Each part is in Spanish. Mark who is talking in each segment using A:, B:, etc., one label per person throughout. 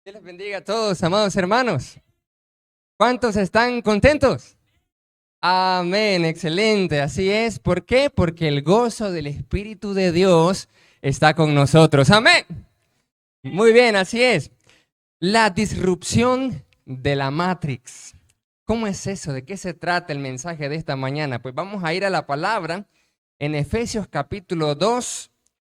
A: Dios les bendiga a todos, amados hermanos. ¿Cuántos están contentos? Amén, excelente, así es. ¿Por qué? Porque el gozo del Espíritu de Dios está con nosotros. Amén. Muy bien, así es. La disrupción de la Matrix. ¿Cómo es eso? ¿De qué se trata el mensaje de esta mañana? Pues vamos a ir a la palabra en Efesios capítulo 2,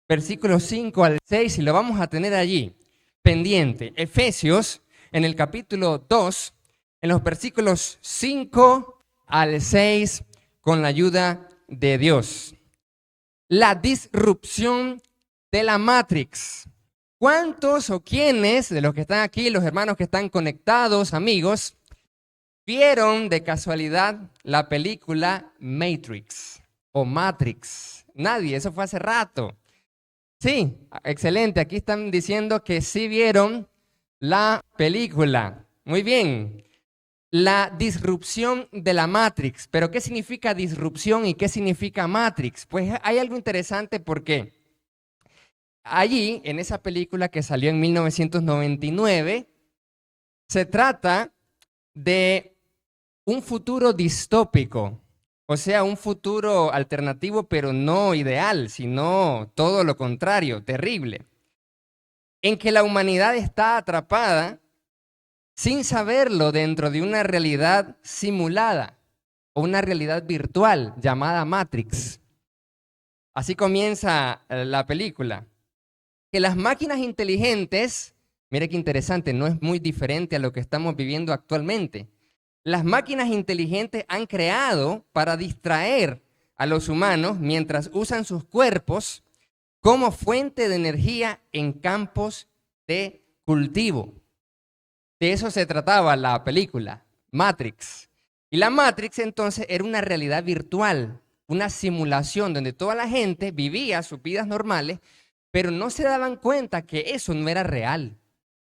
A: versículos 5 al 6 y lo vamos a tener allí pendiente. Efesios en el capítulo 2, en los versículos 5 al 6 con la ayuda de Dios. La disrupción de la Matrix. ¿Cuántos o quiénes de los que están aquí, los hermanos que están conectados, amigos, vieron de casualidad la película Matrix o Matrix? Nadie, eso fue hace rato. Sí, excelente, aquí están diciendo que sí vieron la película. Muy bien. La disrupción de la Matrix. ¿Pero qué significa disrupción y qué significa Matrix? Pues hay algo interesante porque allí, en esa película que salió en 1999, se trata de un futuro distópico, o sea, un futuro alternativo, pero no ideal, sino todo lo contrario, terrible, en que la humanidad está atrapada sin saberlo dentro de una realidad simulada o una realidad virtual llamada Matrix. Así comienza la película. Que las máquinas inteligentes, mire qué interesante, no es muy diferente a lo que estamos viviendo actualmente. Las máquinas inteligentes han creado para distraer a los humanos mientras usan sus cuerpos como fuente de energía en campos de cultivo. De eso se trataba la película, Matrix. Y la Matrix entonces era una realidad virtual, una simulación donde toda la gente vivía sus vidas normales, pero no se daban cuenta que eso no era real.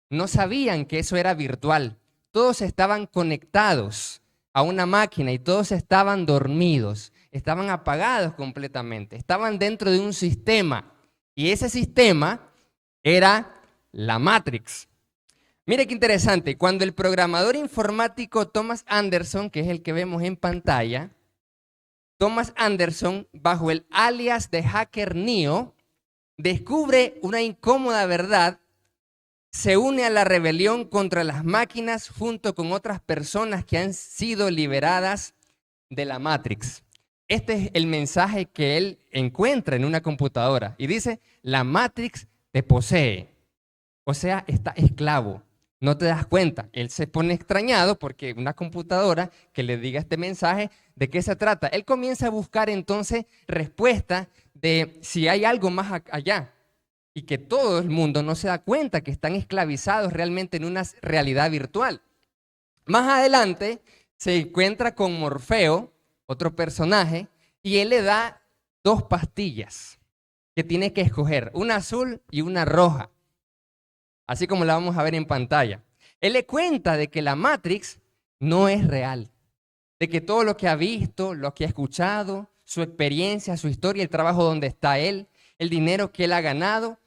A: No sabían que eso era virtual. Todos estaban conectados a una máquina y todos estaban dormidos, estaban apagados completamente, estaban dentro de un sistema y ese sistema era la Matrix. Mire qué interesante, cuando el programador informático Thomas Anderson, que es el que vemos en pantalla, Thomas Anderson, bajo el alias de hacker Neo, descubre una incómoda verdad, se une a la rebelión contra las máquinas junto con otras personas que han sido liberadas de la Matrix. Este es el mensaje que él encuentra en una computadora y dice, la Matrix te posee, o sea, está esclavo. No te das cuenta. Él se pone extrañado porque una computadora que le diga este mensaje, ¿de qué se trata? Él comienza a buscar entonces respuesta de si hay algo más allá y que todo el mundo no se da cuenta que están esclavizados realmente en una realidad virtual. Más adelante se encuentra con Morfeo, otro personaje, y él le da dos pastillas que tiene que escoger, una azul y una roja. Así como la vamos a ver en pantalla. Él le cuenta de que la Matrix no es real, de que todo lo que ha visto, lo que ha escuchado, su experiencia, su historia, el trabajo donde está él, el dinero que él ha ganado,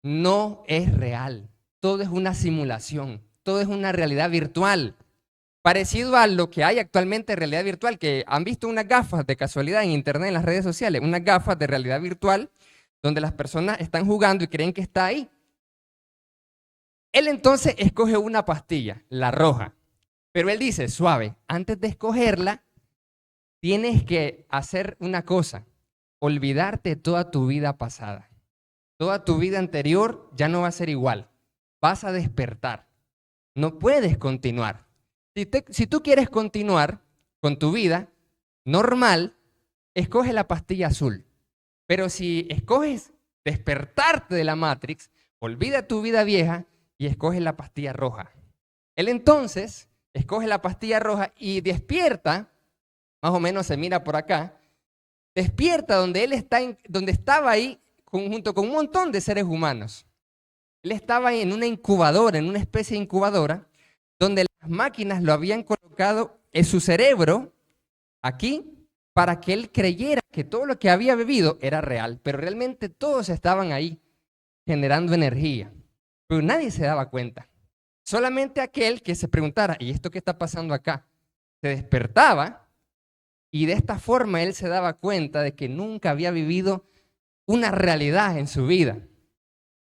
A: no es real. Todo es una simulación, todo es una realidad virtual. Parecido a lo que hay actualmente en realidad virtual, que han visto unas gafas de casualidad en internet, en las redes sociales, unas gafas de realidad virtual, donde las personas están jugando y creen que está ahí. Él entonces escoge una pastilla, la roja, pero él dice, suave, antes de escogerla, tienes que hacer una cosa, olvidarte toda tu vida pasada. Toda tu vida anterior ya no va a ser igual, vas a despertar, no puedes continuar. Si tú quieres continuar con tu vida normal, escoge la pastilla azul, pero si escoges despertarte de la Matrix, olvida tu vida vieja, y escoge la pastilla roja. Él entonces escoge la pastilla roja y despierta, más o menos se mira por acá, despierta donde él donde estaba ahí junto con un montón de seres humanos. Él estaba en una incubadora, en una especie de incubadora, donde las máquinas lo habían colocado en su cerebro, aquí, para que él creyera que todo lo que había bebido era real, pero realmente todos estaban ahí generando energía. Pero nadie se daba cuenta. Solamente aquel que se preguntara, ¿y esto qué está pasando acá? Se despertaba y de esta forma él se daba cuenta de que nunca había vivido una realidad en su vida.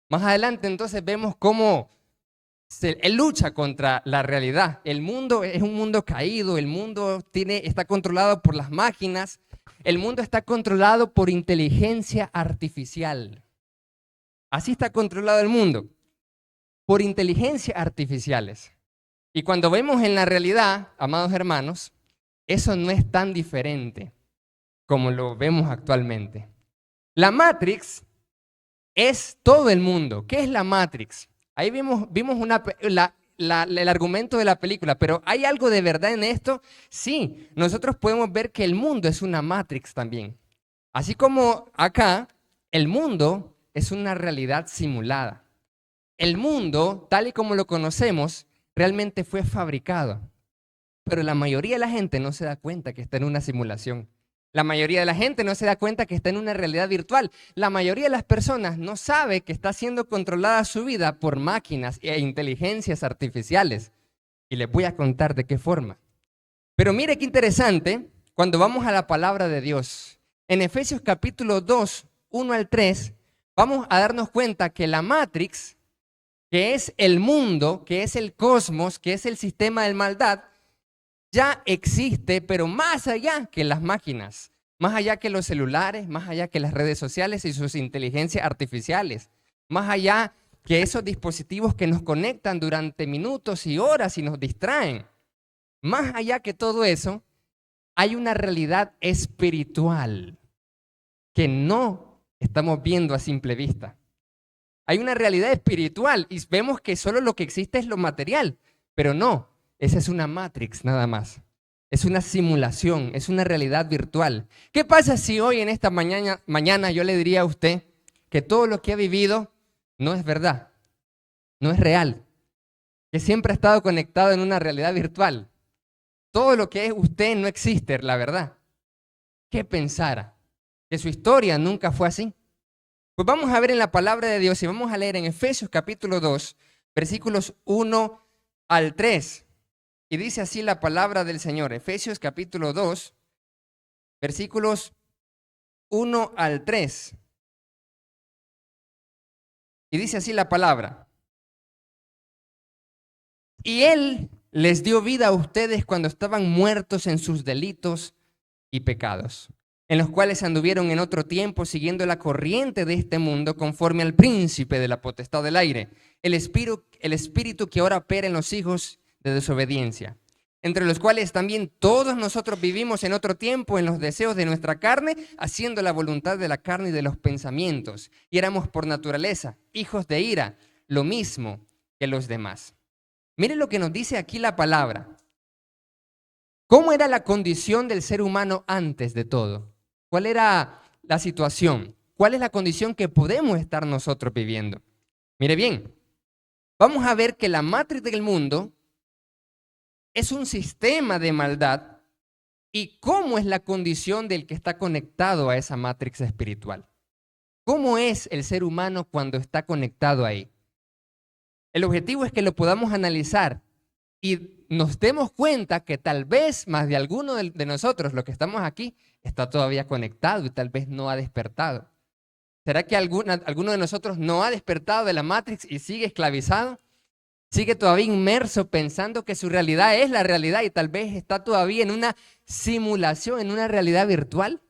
A: Más adelante entonces vemos cómo él lucha contra la realidad. El mundo es un mundo caído, el mundo está controlado por las máquinas, el mundo está controlado por inteligencia artificial. Así está controlado el mundo, por inteligencias artificiales. Y cuando vemos en la realidad, amados hermanos, eso no es tan diferente como lo vemos actualmente. La Matrix es todo el mundo. ¿Qué es la Matrix? Ahí vimos el argumento de la película, pero ¿hay algo de verdad en esto? Sí, nosotros podemos ver que el mundo es una Matrix también. Así como acá, el mundo es una realidad simulada. El mundo, tal y como lo conocemos, realmente fue fabricado. Pero la mayoría de la gente no se da cuenta que está en una simulación. La mayoría de la gente no se da cuenta que está en una realidad virtual. La mayoría de las personas no sabe que está siendo controlada su vida por máquinas e inteligencias artificiales. Y les voy a contar de qué forma. Pero mire qué interesante cuando vamos a la palabra de Dios. En Efesios capítulo 2, 1 al 3, vamos a darnos cuenta que la Matrix, que es el mundo, que es el cosmos, que es el sistema de maldad, ya existe, pero más allá que las máquinas, más allá que los celulares, más allá que las redes sociales y sus inteligencias artificiales, más allá que esos dispositivos que nos conectan durante minutos y horas y nos distraen. Más allá que todo eso, hay una realidad espiritual que no estamos viendo a simple vista. Hay una realidad espiritual y vemos que solo lo que existe es lo material, pero no. Esa es una Matrix nada más. Es una simulación, es una realidad virtual. ¿Qué pasa si hoy en esta mañana yo le diría a usted que todo lo que ha vivido no es verdad, no es real, que siempre ha estado conectado en una realidad virtual? Todo lo que es usted no existe, la verdad. ¿Qué pensara? ¿Que su historia nunca fue así? Pues vamos a ver en la palabra de Dios y vamos a leer en Efesios capítulo 2, versículos 1 al 3. Y dice así la palabra del Señor, Efesios capítulo 2, versículos 1 al 3. Y dice así la palabra. Y Él les dio vida a ustedes cuando estaban muertos en sus delitos y pecados, en los cuales anduvieron en otro tiempo siguiendo la corriente de este mundo conforme al príncipe de la potestad del aire, el espíritu que ahora opera en los hijos de desobediencia, entre los cuales también todos nosotros vivimos en otro tiempo en los deseos de nuestra carne, haciendo la voluntad de la carne y de los pensamientos. Y éramos por naturaleza hijos de ira, lo mismo que los demás. Miren lo que nos dice aquí la palabra. ¿Cómo era la condición del ser humano antes de todo? ¿Cuál era la situación? ¿Cuál es la condición que podemos estar nosotros viviendo? Mire bien, vamos a ver que la matriz del mundo es un sistema de maldad. ¿Y cómo es la condición del que está conectado a esa matrix espiritual? ¿Cómo es el ser humano cuando está conectado ahí? El objetivo es que lo podamos analizar y nos demos cuenta que tal vez más de alguno de nosotros, los que estamos aquí, está todavía conectado y tal vez no ha despertado. ¿Será que alguno de nosotros no ha despertado de la matrix y sigue esclavizado? Sigue todavía inmerso pensando que su realidad es la realidad y tal vez está todavía en una simulación, en una realidad virtual.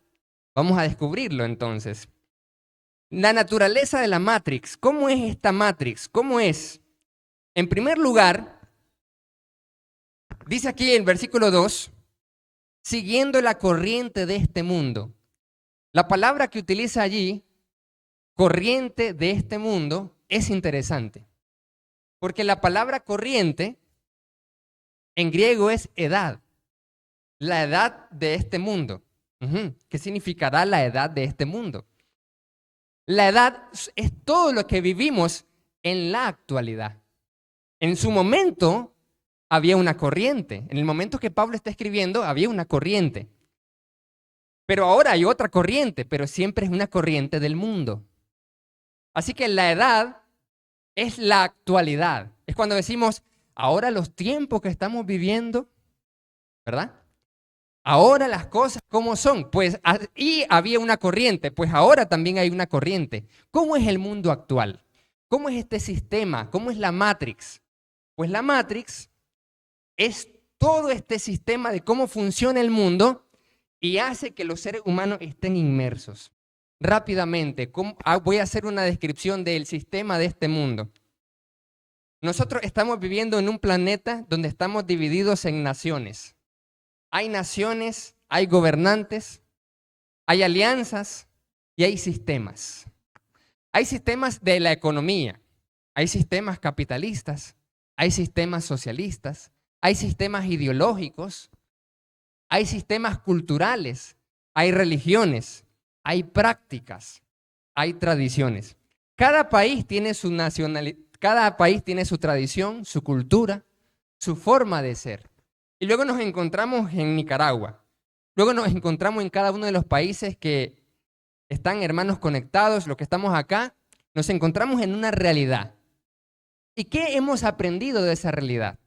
A: Vamos a descubrirlo entonces. La naturaleza de la Matrix. ¿Cómo es esta Matrix? ¿Cómo es? En primer lugar, dice aquí en versículo 2, siguiendo la corriente de este mundo. La palabra que utiliza allí, corriente de este mundo, es interesante. Porque la palabra corriente en griego es edad, la edad de este mundo. ¿Qué significará la edad de este mundo? La edad es todo lo que vivimos en la actualidad. En su momento había una corriente. En el momento que Pablo está escribiendo había una corriente. Pero ahora hay otra corriente, pero siempre es una corriente del mundo. Así que la edad es la actualidad. Es cuando decimos, ahora los tiempos que estamos viviendo, ¿verdad? Ahora las cosas ¿cómo son? Pues y había una corriente, pues ahora también hay una corriente. ¿Cómo es el mundo actual? ¿Cómo es este sistema? ¿Cómo es la Matrix? Pues la Matrix es todo este sistema de cómo funciona el mundo y hace que los seres humanos estén inmersos. Rápidamente, voy a hacer una descripción del sistema de este mundo. Nosotros estamos viviendo en un planeta donde estamos divididos en naciones. Hay naciones, hay gobernantes, hay alianzas y hay sistemas. Hay sistemas de la economía, hay sistemas capitalistas, hay sistemas socialistas, hay sistemas ideológicos, hay sistemas culturales, hay religiones, hay prácticas, hay tradiciones. Cada país tiene su nacionalidad, cada país tiene su tradición, su cultura, su forma de ser. Y luego nos encontramos en Nicaragua. Luego nos encontramos en cada uno de los países que están hermanos conectados, los que estamos acá, nos encontramos en una realidad. ¿Y qué hemos aprendido de esa realidad?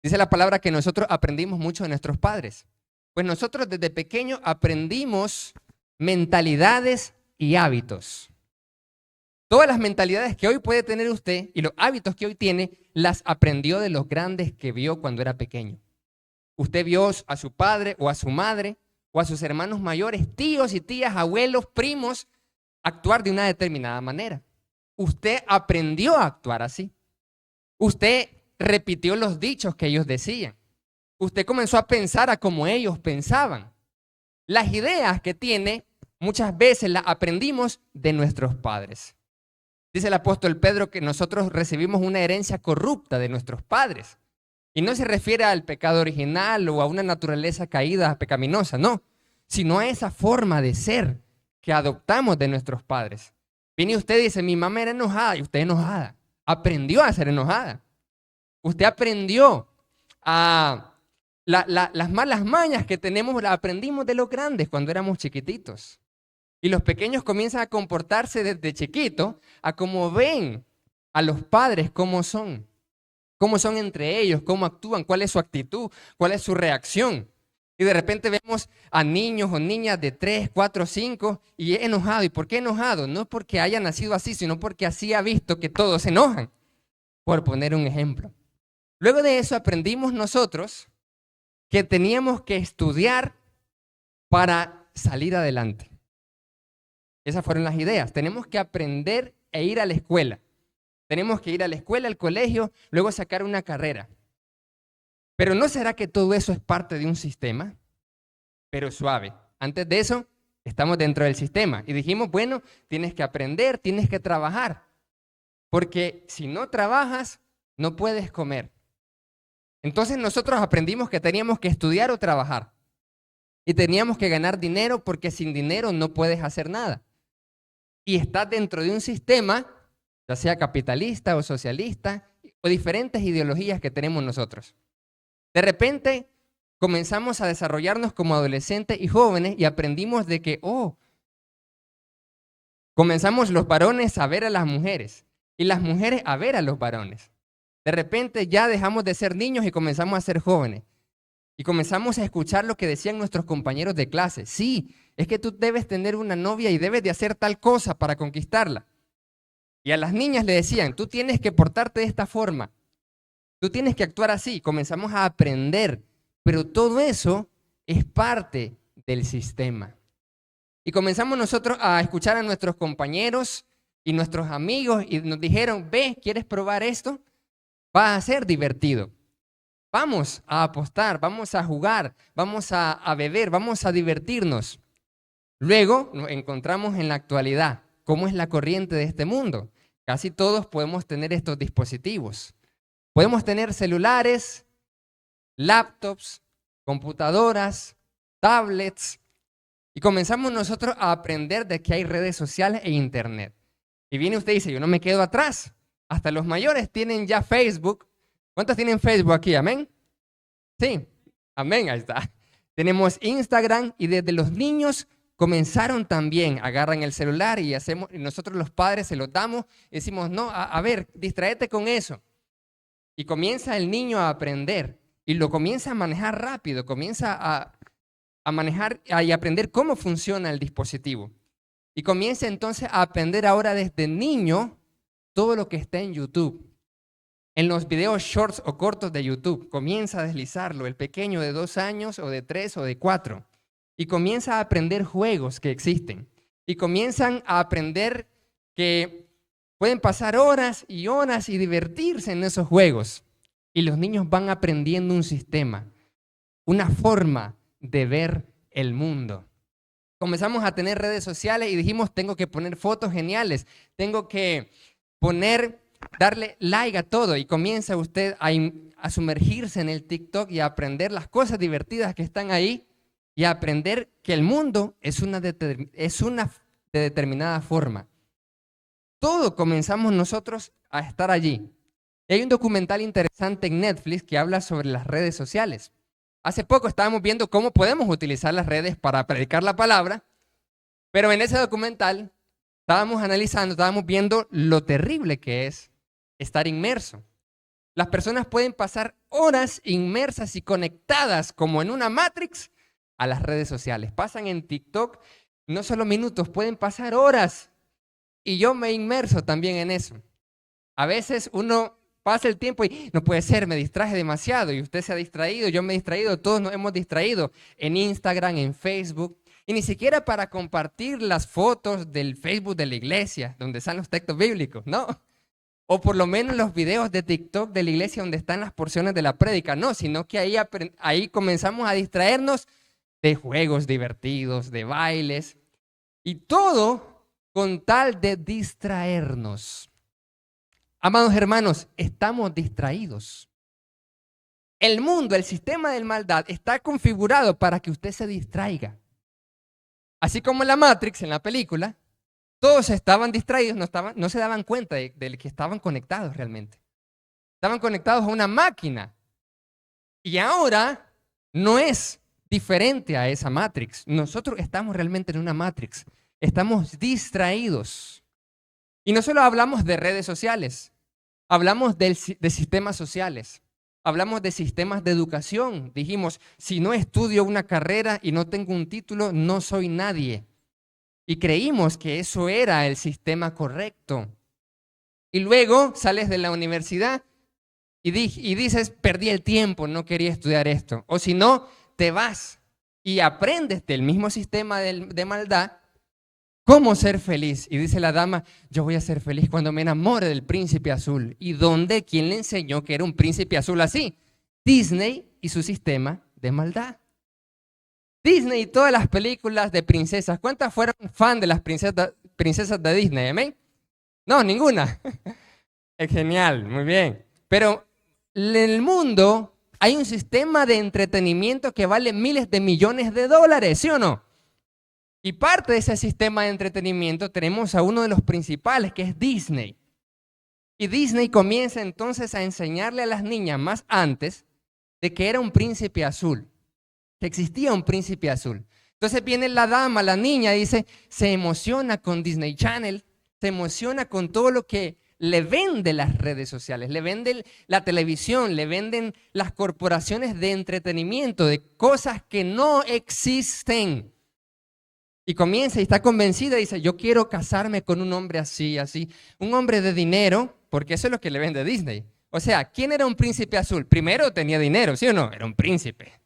A: Dice la palabra que nosotros aprendimos mucho de nuestros padres. Pues nosotros desde pequeños aprendimos mentalidades y hábitos. Todas las mentalidades que hoy puede tener usted y los hábitos que hoy tiene, las aprendió de los grandes que vio cuando era pequeño. Usted vio a su padre o a su madre o a sus hermanos mayores, tíos y tías, abuelos, primos, actuar de una determinada manera. Usted aprendió a actuar así. Usted repitió los dichos que ellos decían. Usted comenzó a pensar a como ellos pensaban. Las ideas que tiene, muchas veces las aprendimos de nuestros padres. Dice el apóstol Pedro que nosotros recibimos una herencia corrupta de nuestros padres. Y no se refiere al pecado original o a una naturaleza caída, pecaminosa, no, sino a esa forma de ser que adoptamos de nuestros padres. Viene usted y dice, mi mamá era enojada, y usted enojada. Aprendió a ser enojada. Usted aprendió a las malas mañas que tenemos, las aprendimos de los grandes cuando éramos chiquititos. Y los pequeños comienzan a comportarse desde chiquitos a cómo ven a los padres, cómo son entre ellos, cómo actúan, cuál es su actitud, cuál es su reacción. Y de repente vemos a niños o niñas de 3, 4, 5 y es enojado. ¿Y por qué enojado? No porque haya nacido así, sino porque así ha visto que todos se enojan, por poner un ejemplo. Luego de eso aprendimos nosotros que teníamos que estudiar para salir adelante. Esas fueron las ideas. Tenemos que aprender e ir a la escuela. Tenemos que ir a la escuela, al colegio, luego sacar una carrera. Pero ¿no será que todo eso es parte de un sistema? Pero suave. Antes de eso, estamos dentro del sistema. Y dijimos, bueno, tienes que aprender, tienes que trabajar. Porque si no trabajas, no puedes comer. Entonces nosotros aprendimos que teníamos que estudiar o trabajar. Y teníamos que ganar dinero porque sin dinero no puedes hacer nada. Y estás dentro de un sistema, ya sea capitalista o socialista, o diferentes ideologías que tenemos nosotros. De repente comenzamos a desarrollarnos como adolescentes y jóvenes y aprendimos de que, comenzamos los varones a ver a las mujeres y las mujeres a ver a los varones. De repente ya dejamos de ser niños y comenzamos a ser jóvenes. Y comenzamos a escuchar lo que decían nuestros compañeros de clase. Sí, es que tú debes tener una novia y debes de hacer tal cosa para conquistarla. Y a las niñas le decían, tú tienes que portarte de esta forma. Tú tienes que actuar así. Comenzamos a aprender. Pero todo eso es parte del sistema. Y comenzamos nosotros a escuchar a nuestros compañeros y nuestros amigos y nos dijeron, ve, ¿quieres probar esto? Va a ser divertido. Vamos a apostar, vamos a jugar, vamos a beber, vamos a divertirnos. Luego nos encontramos en la actualidad. ¿Cómo es la corriente de este mundo? Casi todos podemos tener estos dispositivos. Podemos tener celulares, laptops, computadoras, tablets. Y comenzamos nosotros a aprender de que hay redes sociales e internet. Y viene usted y dice, yo no me quedo atrás. Hasta los mayores tienen ya Facebook. ¿Cuántos tienen Facebook aquí? ¿Amén? Sí, amén, ahí está. Tenemos Instagram y desde los niños comenzaron también, agarran el celular y nosotros los padres se los damos y decimos, no, a ver, distráete con eso. Y comienza el niño a aprender y lo comienza a manejar rápido, comienza a manejar y aprender cómo funciona el dispositivo. Y comienza entonces a aprender ahora desde niño todo lo que está en YouTube. En los videos shorts o cortos de YouTube, comienza a deslizarlo, el pequeño de 2 años o de 3 o de 4. Y comienza a aprender juegos que existen. Y comienzan a aprender que pueden pasar horas y horas y divertirse en esos juegos. Y los niños van aprendiendo un sistema, una forma de ver el mundo. Comenzamos a tener redes sociales y dijimos, tengo que poner fotos geniales, tengo que darle like a todo. Y comienza usted a sumergirse en el TikTok y a aprender las cosas divertidas que están ahí y a aprender que el mundo es una de determinada forma. Todo comenzamos nosotros a estar allí. Y hay un documental interesante en Netflix que habla sobre las redes sociales. Hace poco estábamos viendo cómo podemos utilizar las redes para predicar la palabra, pero en ese documental estábamos analizando, estábamos viendo lo terrible que es estar inmerso. Las personas pueden pasar horas inmersas y conectadas como en una Matrix a las redes sociales. Pasan en TikTok no solo minutos, pueden pasar horas. Y yo me inmerso también en eso. A veces uno pasa el tiempo y no puede ser, me distraje demasiado y usted se ha distraído, yo me he distraído, todos nos hemos distraído en Instagram, en Facebook y ni siquiera para compartir las fotos del Facebook de la iglesia donde están los textos bíblicos, ¿no? O por lo menos los videos de TikTok de la iglesia donde están las porciones de la prédica, no, sino que ahí comenzamos a distraernos de juegos divertidos, de bailes y todo con tal de distraernos. Amados hermanos, estamos distraídos. El mundo, el sistema de maldad está configurado para que usted se distraiga. Así como en la Matrix, en la película, todos estaban distraídos, no se daban cuenta de que estaban conectados realmente. Estaban conectados a una máquina. Y ahora no es diferente a esa Matrix. Nosotros estamos realmente en una Matrix. Estamos distraídos. Y no solo hablamos de redes sociales, hablamos de sistemas sociales, hablamos de sistemas de educación. Dijimos, si no estudio una carrera y no tengo un título, no soy nadie. Y creímos que eso era el sistema correcto. Y luego sales de la universidad y dices, perdí el tiempo, no quería estudiar esto. O si no, te vas y aprendes del mismo sistema de maldad cómo ser feliz. Y dice la dama, yo voy a ser feliz cuando me enamore del príncipe azul. ¿Y dónde? ¿Quién le enseñó que era un príncipe azul así? Disney y su sistema de maldad. Disney y todas las películas de princesas. ¿Cuántas fueron fan de las princesas de Disney? ¿Amén? No, ninguna. Es genial, muy bien. Pero en el mundo hay un sistema de entretenimiento que vale miles de millones de dólares, ¿sí o no? Y parte de ese sistema de entretenimiento tenemos a uno de los principales, que es Disney. Y Disney comienza entonces a enseñarle a las niñas más antes de que era un príncipe azul, que existía un príncipe azul. Entonces viene la dama, la niña, dice, se emociona con Disney Channel, se emociona con todo lo que le vende las redes sociales, le venden la televisión, le venden las corporaciones de entretenimiento, de cosas que no existen. Y comienza y está convencida y dice, yo quiero casarme con un hombre así, así. Un hombre de dinero, porque eso es lo que le vende Disney. O sea, ¿quién era un príncipe azul? Primero, tenía dinero, ¿sí o no? Era un príncipe.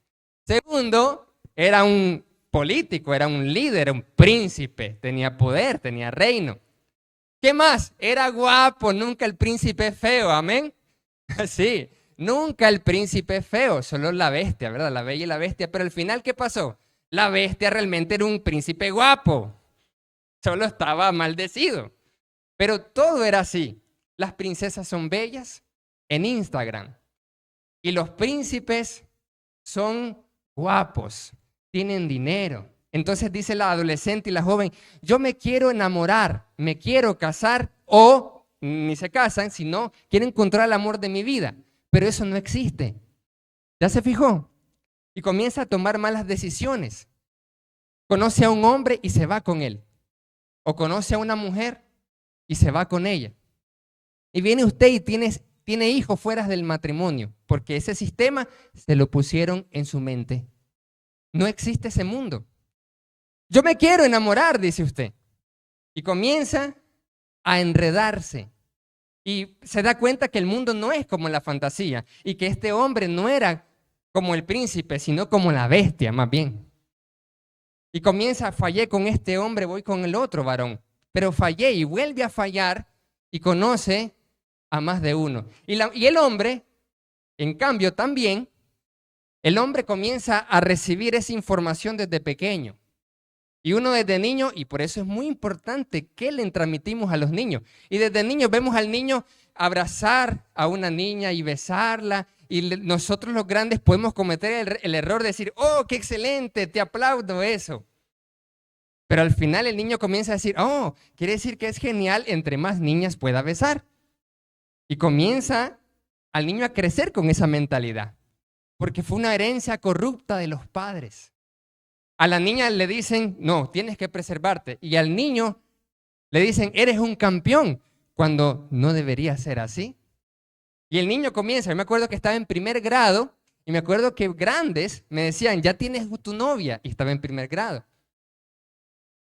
A: Segundo, era un político, era un líder, era un príncipe. Tenía poder, tenía reino. ¿Qué más? Era guapo, nunca el príncipe feo, ¿amén? Sí, nunca el príncipe feo, solo la bestia, ¿verdad? La bella y la bestia. Pero al final, ¿qué pasó? La bestia realmente era un príncipe guapo, solo estaba maldecido. Pero todo era así. Las princesas son bellas en Instagram y los príncipes son guapos, tienen dinero. Entonces dice la adolescente y la joven, yo me quiero enamorar, me quiero casar o ni se casan, sino quieren encontrar el amor de mi vida. Pero eso no existe. ¿Ya se fijó? Y comienza a tomar malas decisiones. Conoce a un hombre y se va con él. O conoce a una mujer y se va con ella. Y viene usted y tiene tiene hijos fuera del matrimonio, porque ese sistema se lo pusieron en su mente. No existe ese mundo. Yo me quiero enamorar, dice usted, y comienza a enredarse. Y se da cuenta que el mundo no es como la fantasía y que este hombre no era como el príncipe, sino como la bestia, más bien. Y comienza, fallé con este hombre, voy con el otro varón. Pero fallé y vuelve a fallar y conoce a más de uno. Y el hombre, en cambio, también, el hombre comienza a recibir esa información desde pequeño. Y uno desde niño, y por eso es muy importante que le transmitimos a los niños. Y desde niños vemos al niño abrazar a una niña y besarla. Y nosotros los grandes podemos cometer el error de decir, oh, qué excelente, te aplaudo eso. Pero al final el niño comienza a decir, oh, quiere decir que es genial entre más niñas pueda besar. Y comienza al niño a crecer con esa mentalidad. Porque fue una herencia corrupta de los padres. A la niña le dicen, no, tienes que preservarte. Y al niño le dicen, eres un campeón, cuando no debería ser así. Y el niño comienza, yo me acuerdo que estaba en primer grado, y me acuerdo que grandes me decían, ya tienes tu novia, y estaba en primer grado.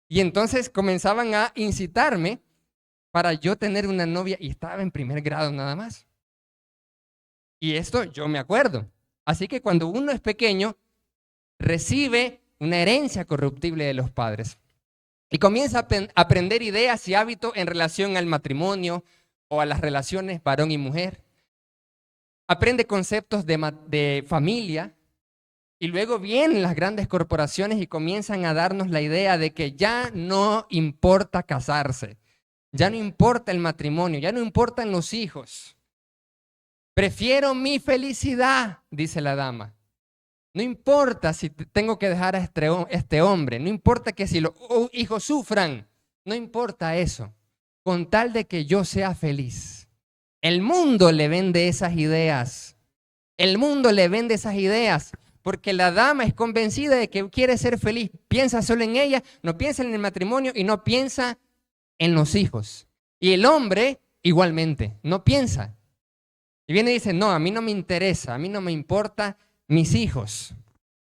A: Y entonces comenzaban a incitarme para yo tener una novia, y estaba en primer grado nada más. Y esto yo me acuerdo. Así que cuando uno es pequeño, recibe una herencia corruptible de los padres. Y comienza a aprender ideas y hábitos en relación al matrimonio o a las relaciones varón y mujer. Aprende conceptos de familia. Y luego vienen las grandes corporaciones y comienzan a darnos la idea de que ya no importa casarse. Ya no importa el matrimonio, ya no importan los hijos. Prefiero mi felicidad, dice la dama. No importa si tengo que dejar a este hombre, no importa que si los hijos sufran, no importa eso, con tal de que yo sea feliz. El mundo le vende esas ideas, el mundo le vende esas ideas, porque la dama es convencida de que quiere ser feliz, piensa solo en ella, no piensa en el matrimonio y no piensa en los hijos. Y el hombre igualmente, no piensa. Y viene y dice, no, a mí no me interesa, a mí no me importa mis hijos,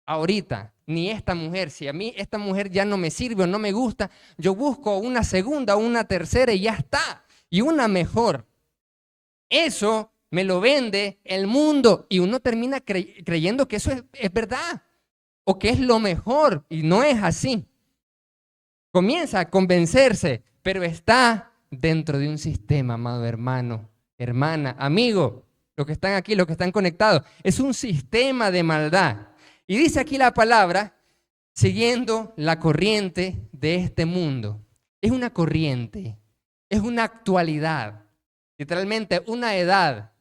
A: ahorita, ni esta mujer. Si a mí esta mujer ya no me sirve o no me gusta, yo busco una segunda o una tercera y ya está. Y una mejor. Eso me lo vende el mundo y uno termina creyendo que eso es verdad o que es lo mejor y no es así. Comienza a convencerse, pero está dentro de un sistema, amado hermano, hermana, amigo. Los que están aquí, los que están conectados, es un sistema de maldad. Y dice aquí la palabra, siguiendo la corriente de este mundo. Es una corriente, es una actualidad, literalmente una edad,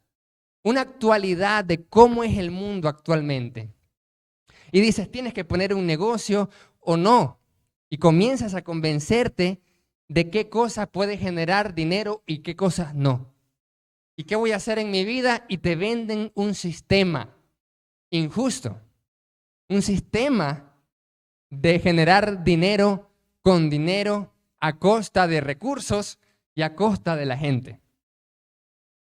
A: una actualidad de cómo es el mundo actualmente. Y dices, tienes que poner un negocio o no. Y comienzas a convencerte de qué cosas puede generar dinero y qué cosas no. ¿Y qué voy a hacer en mi vida? Y te venden un sistema injusto, un sistema de generar dinero con dinero a costa de recursos y a costa de la gente.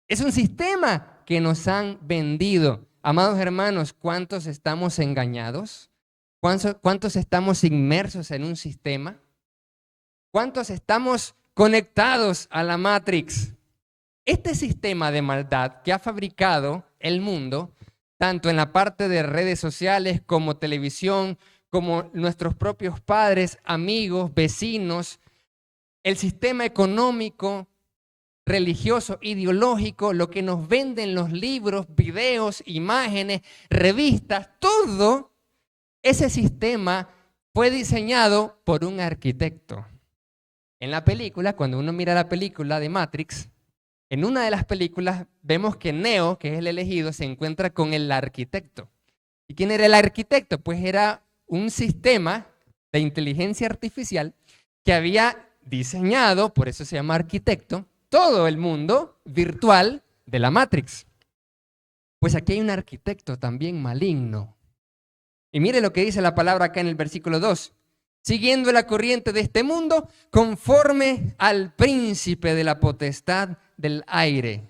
A: Es un sistema que nos han vendido. Amados hermanos, ¿cuántos estamos engañados? ¿Cuántos estamos inmersos en un sistema? ¿Cuántos estamos conectados a la Matrix? Este sistema de maldad que ha fabricado el mundo, tanto en la parte de redes sociales como televisión, como nuestros propios padres, amigos, vecinos, el sistema económico, religioso, ideológico, lo que nos venden los libros, videos, imágenes, revistas, todo ese sistema fue diseñado por un arquitecto. En la película, cuando uno mira la película de Matrix, en una de las películas vemos que Neo, que es el elegido, se encuentra con el arquitecto. ¿Y quién era el arquitecto? Pues era un sistema de inteligencia artificial que había diseñado, por eso se llama arquitecto, todo el mundo virtual de la Matrix. Pues aquí hay un arquitecto también maligno. Y mire lo que dice la palabra acá en el versículo 2. Siguiendo la corriente de este mundo, conforme al príncipe de la potestad del aire.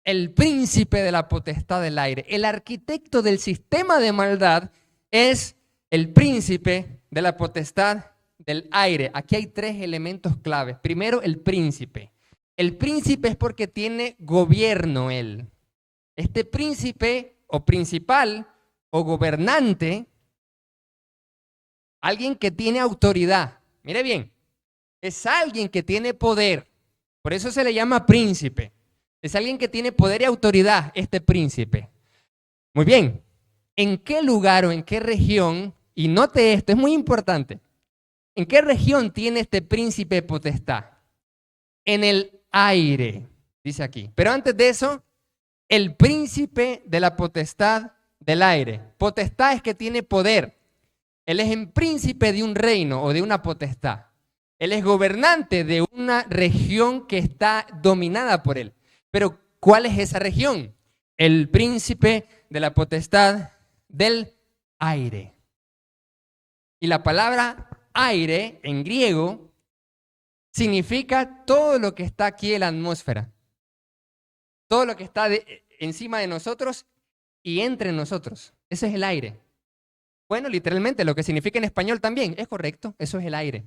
A: el príncipe de la potestad del aire. El arquitecto del sistema de maldad es el príncipe de la potestad del aire. Aquí hay tres elementos claves. Primero, el príncipe. El príncipe es porque tiene gobierno él. Este príncipe o principal o gobernante, alguien que tiene autoridad. Mire bien, es alguien que tiene poder. Por eso se le llama príncipe. Es alguien que tiene poder y autoridad, este príncipe. Muy bien, ¿en qué lugar o en qué región? Y note esto, es muy importante. ¿En qué región tiene este príncipe potestad? En el aire, dice aquí. Pero antes de eso, el príncipe de la potestad del aire. Potestad es que tiene poder. Él es el príncipe de un reino o de una potestad. Él es gobernante de una región que está dominada por él. Pero, ¿cuál es esa región? El príncipe de la potestad del aire. Y la palabra aire en griego significa todo lo que está aquí en la atmósfera. Todo lo que está encima de nosotros y entre nosotros. Ese es el aire. Bueno, literalmente lo que significa en español también es correcto. Eso es el aire.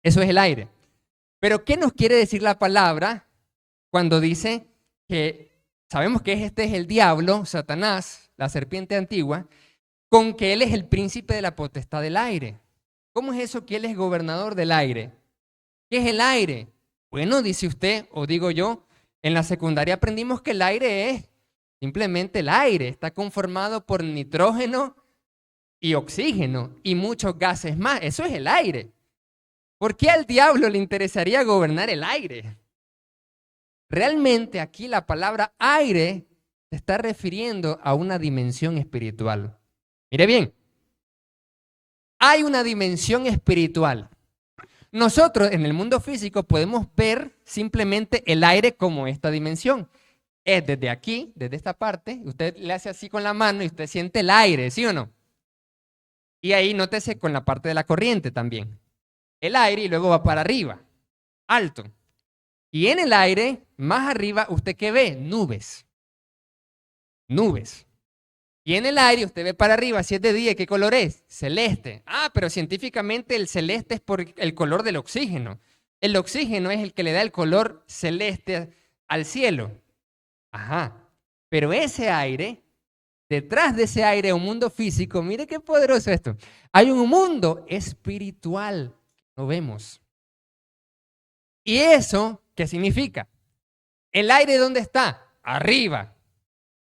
A: Eso es el aire. Pero ¿qué nos quiere decir la palabra cuando dice que sabemos que este es el diablo, Satanás, la serpiente antigua, con que él es el príncipe de la potestad del aire? ¿Cómo es eso que él es gobernador del aire? ¿Qué es el aire? Bueno, dice usted, o digo yo, en la secundaria aprendimos que el aire es simplemente el aire. Está conformado por nitrógeno y oxígeno y muchos gases más. Eso es el aire. ¿Por qué al diablo le interesaría gobernar el aire? Realmente aquí la palabra aire se está refiriendo a una dimensión espiritual. Mire bien, hay una dimensión espiritual. Nosotros en el mundo físico podemos ver simplemente el aire como esta dimensión. Es desde aquí, desde esta parte, usted le hace así con la mano y usted siente el aire, ¿sí o no? Y ahí nótese con la parte de la corriente también. El aire y luego va para arriba, alto. Y en el aire, más arriba, ¿usted qué ve? Nubes. Nubes. Y en el aire usted ve para arriba, si es de día, ¿qué color es? Celeste. Ah, pero científicamente el celeste es por el color del oxígeno. El oxígeno es el que le da el color celeste al cielo. Ajá. Pero ese aire, detrás de ese aire, un mundo físico, mire qué poderoso esto. Hay un mundo espiritual que no vemos. ¿Y eso qué significa? ¿El aire dónde está? Arriba.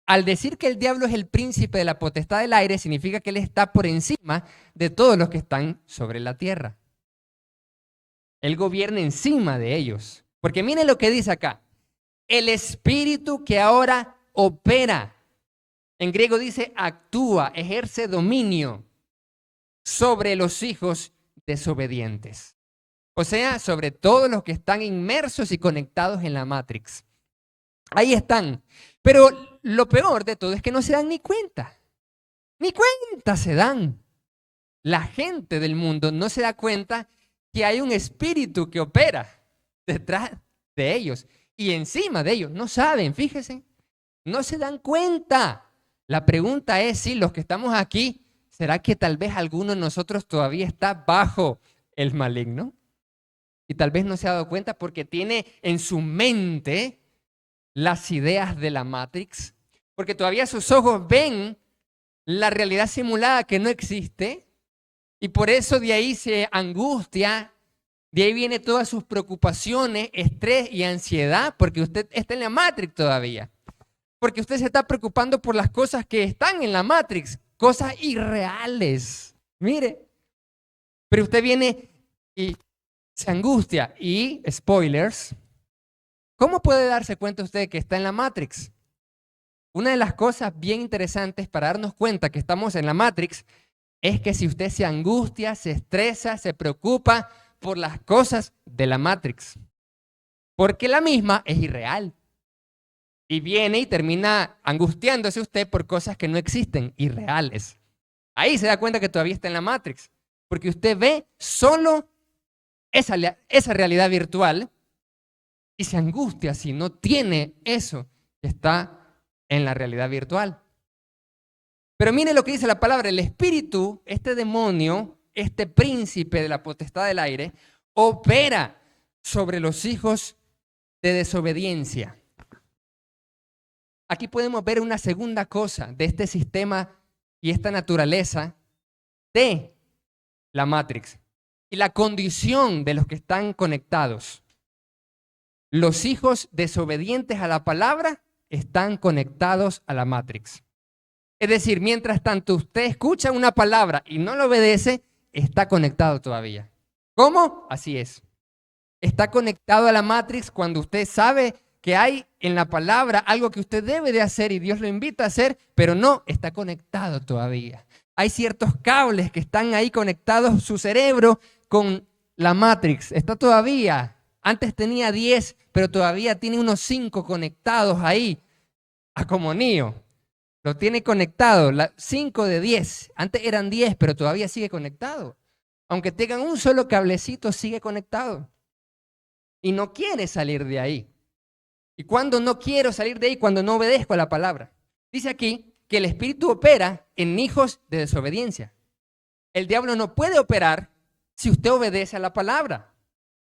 A: Al decir que el diablo es el príncipe de la potestad del aire, significa que él está por encima de todos los que están sobre la tierra. Él gobierna encima de ellos. Porque miren lo que dice acá. El espíritu que ahora opera. En griego dice actúa, ejerce dominio sobre los hijos desobedientes. O sea, sobre todos los que están inmersos y conectados en la Matrix. Ahí están. Pero lo peor de todo es que no se dan ni cuenta. Ni cuenta se dan. La gente del mundo no se da cuenta que hay un espíritu que opera detrás de ellos y encima de ellos. No saben, fíjense. No se dan cuenta. La pregunta es si los que estamos aquí, ¿será que tal vez alguno de nosotros todavía está bajo el maligno? Y tal vez no se ha dado cuenta porque tiene en su mente las ideas de la Matrix, porque todavía sus ojos ven la realidad simulada que no existe y por eso de ahí se angustia, de ahí viene todas sus preocupaciones, estrés y ansiedad, porque usted está en la Matrix todavía, porque usted se está preocupando por las cosas que están en la Matrix, cosas irreales, mire, pero usted viene y se angustia y, spoilers, ¿cómo puede darse cuenta usted que está en la Matrix? Una de las cosas bien interesantes para darnos cuenta que estamos en la Matrix es que si usted se angustia, se estresa, se preocupa por las cosas de la Matrix, porque la misma es irreal. Y viene y termina angustiándose usted por cosas que no existen, irreales. Ahí se da cuenta que todavía está en la Matrix, porque usted ve solo esa realidad virtual y se angustia si no tiene eso que está en la realidad virtual. Pero mire lo que dice la palabra, el espíritu, este demonio, este príncipe de la potestad del aire, opera sobre los hijos de desobediencia. Aquí podemos ver una segunda cosa de este sistema y esta naturaleza de la Matrix y la condición de los que están conectados. Los hijos desobedientes a la palabra están conectados a la Matrix. Es decir, mientras tanto usted escucha una palabra y no la obedece, está conectado todavía. ¿Cómo? Así es. Está conectado a la Matrix cuando usted sabe que hay en la palabra algo que usted debe de hacer y Dios lo invita a hacer, pero no, está conectado todavía. Hay ciertos cables que están ahí conectados su cerebro con la Matrix. Está todavía, antes tenía 10, pero todavía tiene unos 5 conectados ahí, a como Neo. Lo tiene conectado, 5 de 10. Antes eran 10, pero todavía sigue conectado. Aunque tengan un solo cablecito, sigue conectado. Y no quiere salir de ahí. ¿Y cuando no quiero salir de ahí? Cuando no obedezco a la palabra. Dice aquí que el espíritu opera en hijos de desobediencia. El diablo no puede operar si usted obedece a la palabra.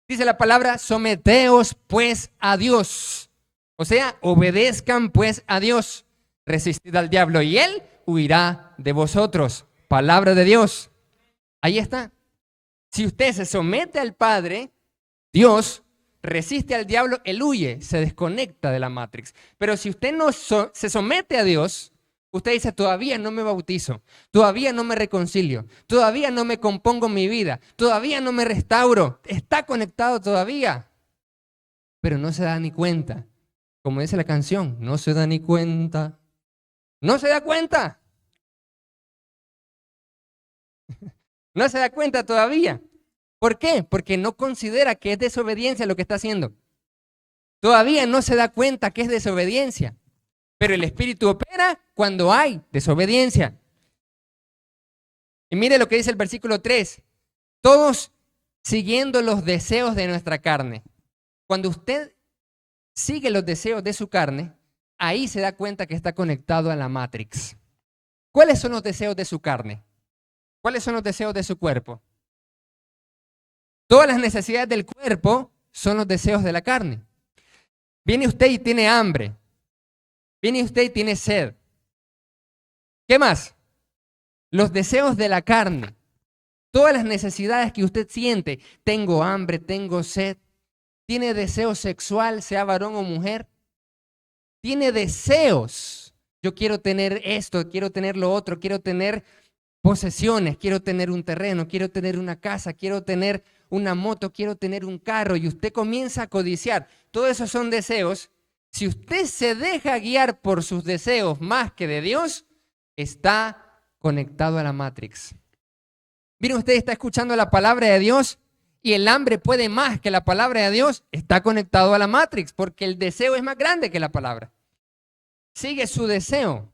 A: Dice la palabra, someteos pues a Dios. O sea, obedezcan pues a Dios. Resistid al diablo y él huirá de vosotros. Palabra de Dios. Ahí está. Si usted se somete al Padre, Dios, resiste al diablo, él huye, se desconecta de la Matrix. Pero si usted no se somete a Dios, usted dice, todavía no me bautizo, todavía no me reconcilio, todavía no me compongo mi vida, todavía no me restauro. Está conectado todavía, pero no se da ni cuenta. Como dice la canción, no se da ni cuenta. No se da cuenta. No se da cuenta todavía. ¿Por qué? Porque no considera que es desobediencia lo que está haciendo. Todavía no se da cuenta que es desobediencia. Pero el espíritu opera cuando hay desobediencia. Y mire lo que dice el versículo 3. Todos siguiendo los deseos de nuestra carne. Cuando usted sigue los deseos de su carne, ahí se da cuenta que está conectado a la Matrix. ¿Cuáles son los deseos de su carne? ¿Cuáles son los deseos de su cuerpo? Todas las necesidades del cuerpo son los deseos de la carne. Viene usted y tiene hambre. Viene usted y tiene sed. ¿Qué más? Los deseos de la carne. Todas las necesidades que usted siente. Tengo hambre, tengo sed. Tiene deseo sexual, sea varón o mujer. Tiene deseos. Yo quiero tener esto, quiero tener lo otro, quiero tener posesiones, quiero tener un terreno, quiero tener una casa, quiero tener una moto, quiero tener un carro, y usted comienza a codiciar. Todos esos son deseos. Si usted se deja guiar por sus deseos más que de Dios, está conectado a la Matrix. Miren, usted está escuchando la palabra de Dios y el hambre puede más que la palabra de Dios, está conectado a la Matrix, porque el deseo es más grande que la palabra. Sigue su deseo.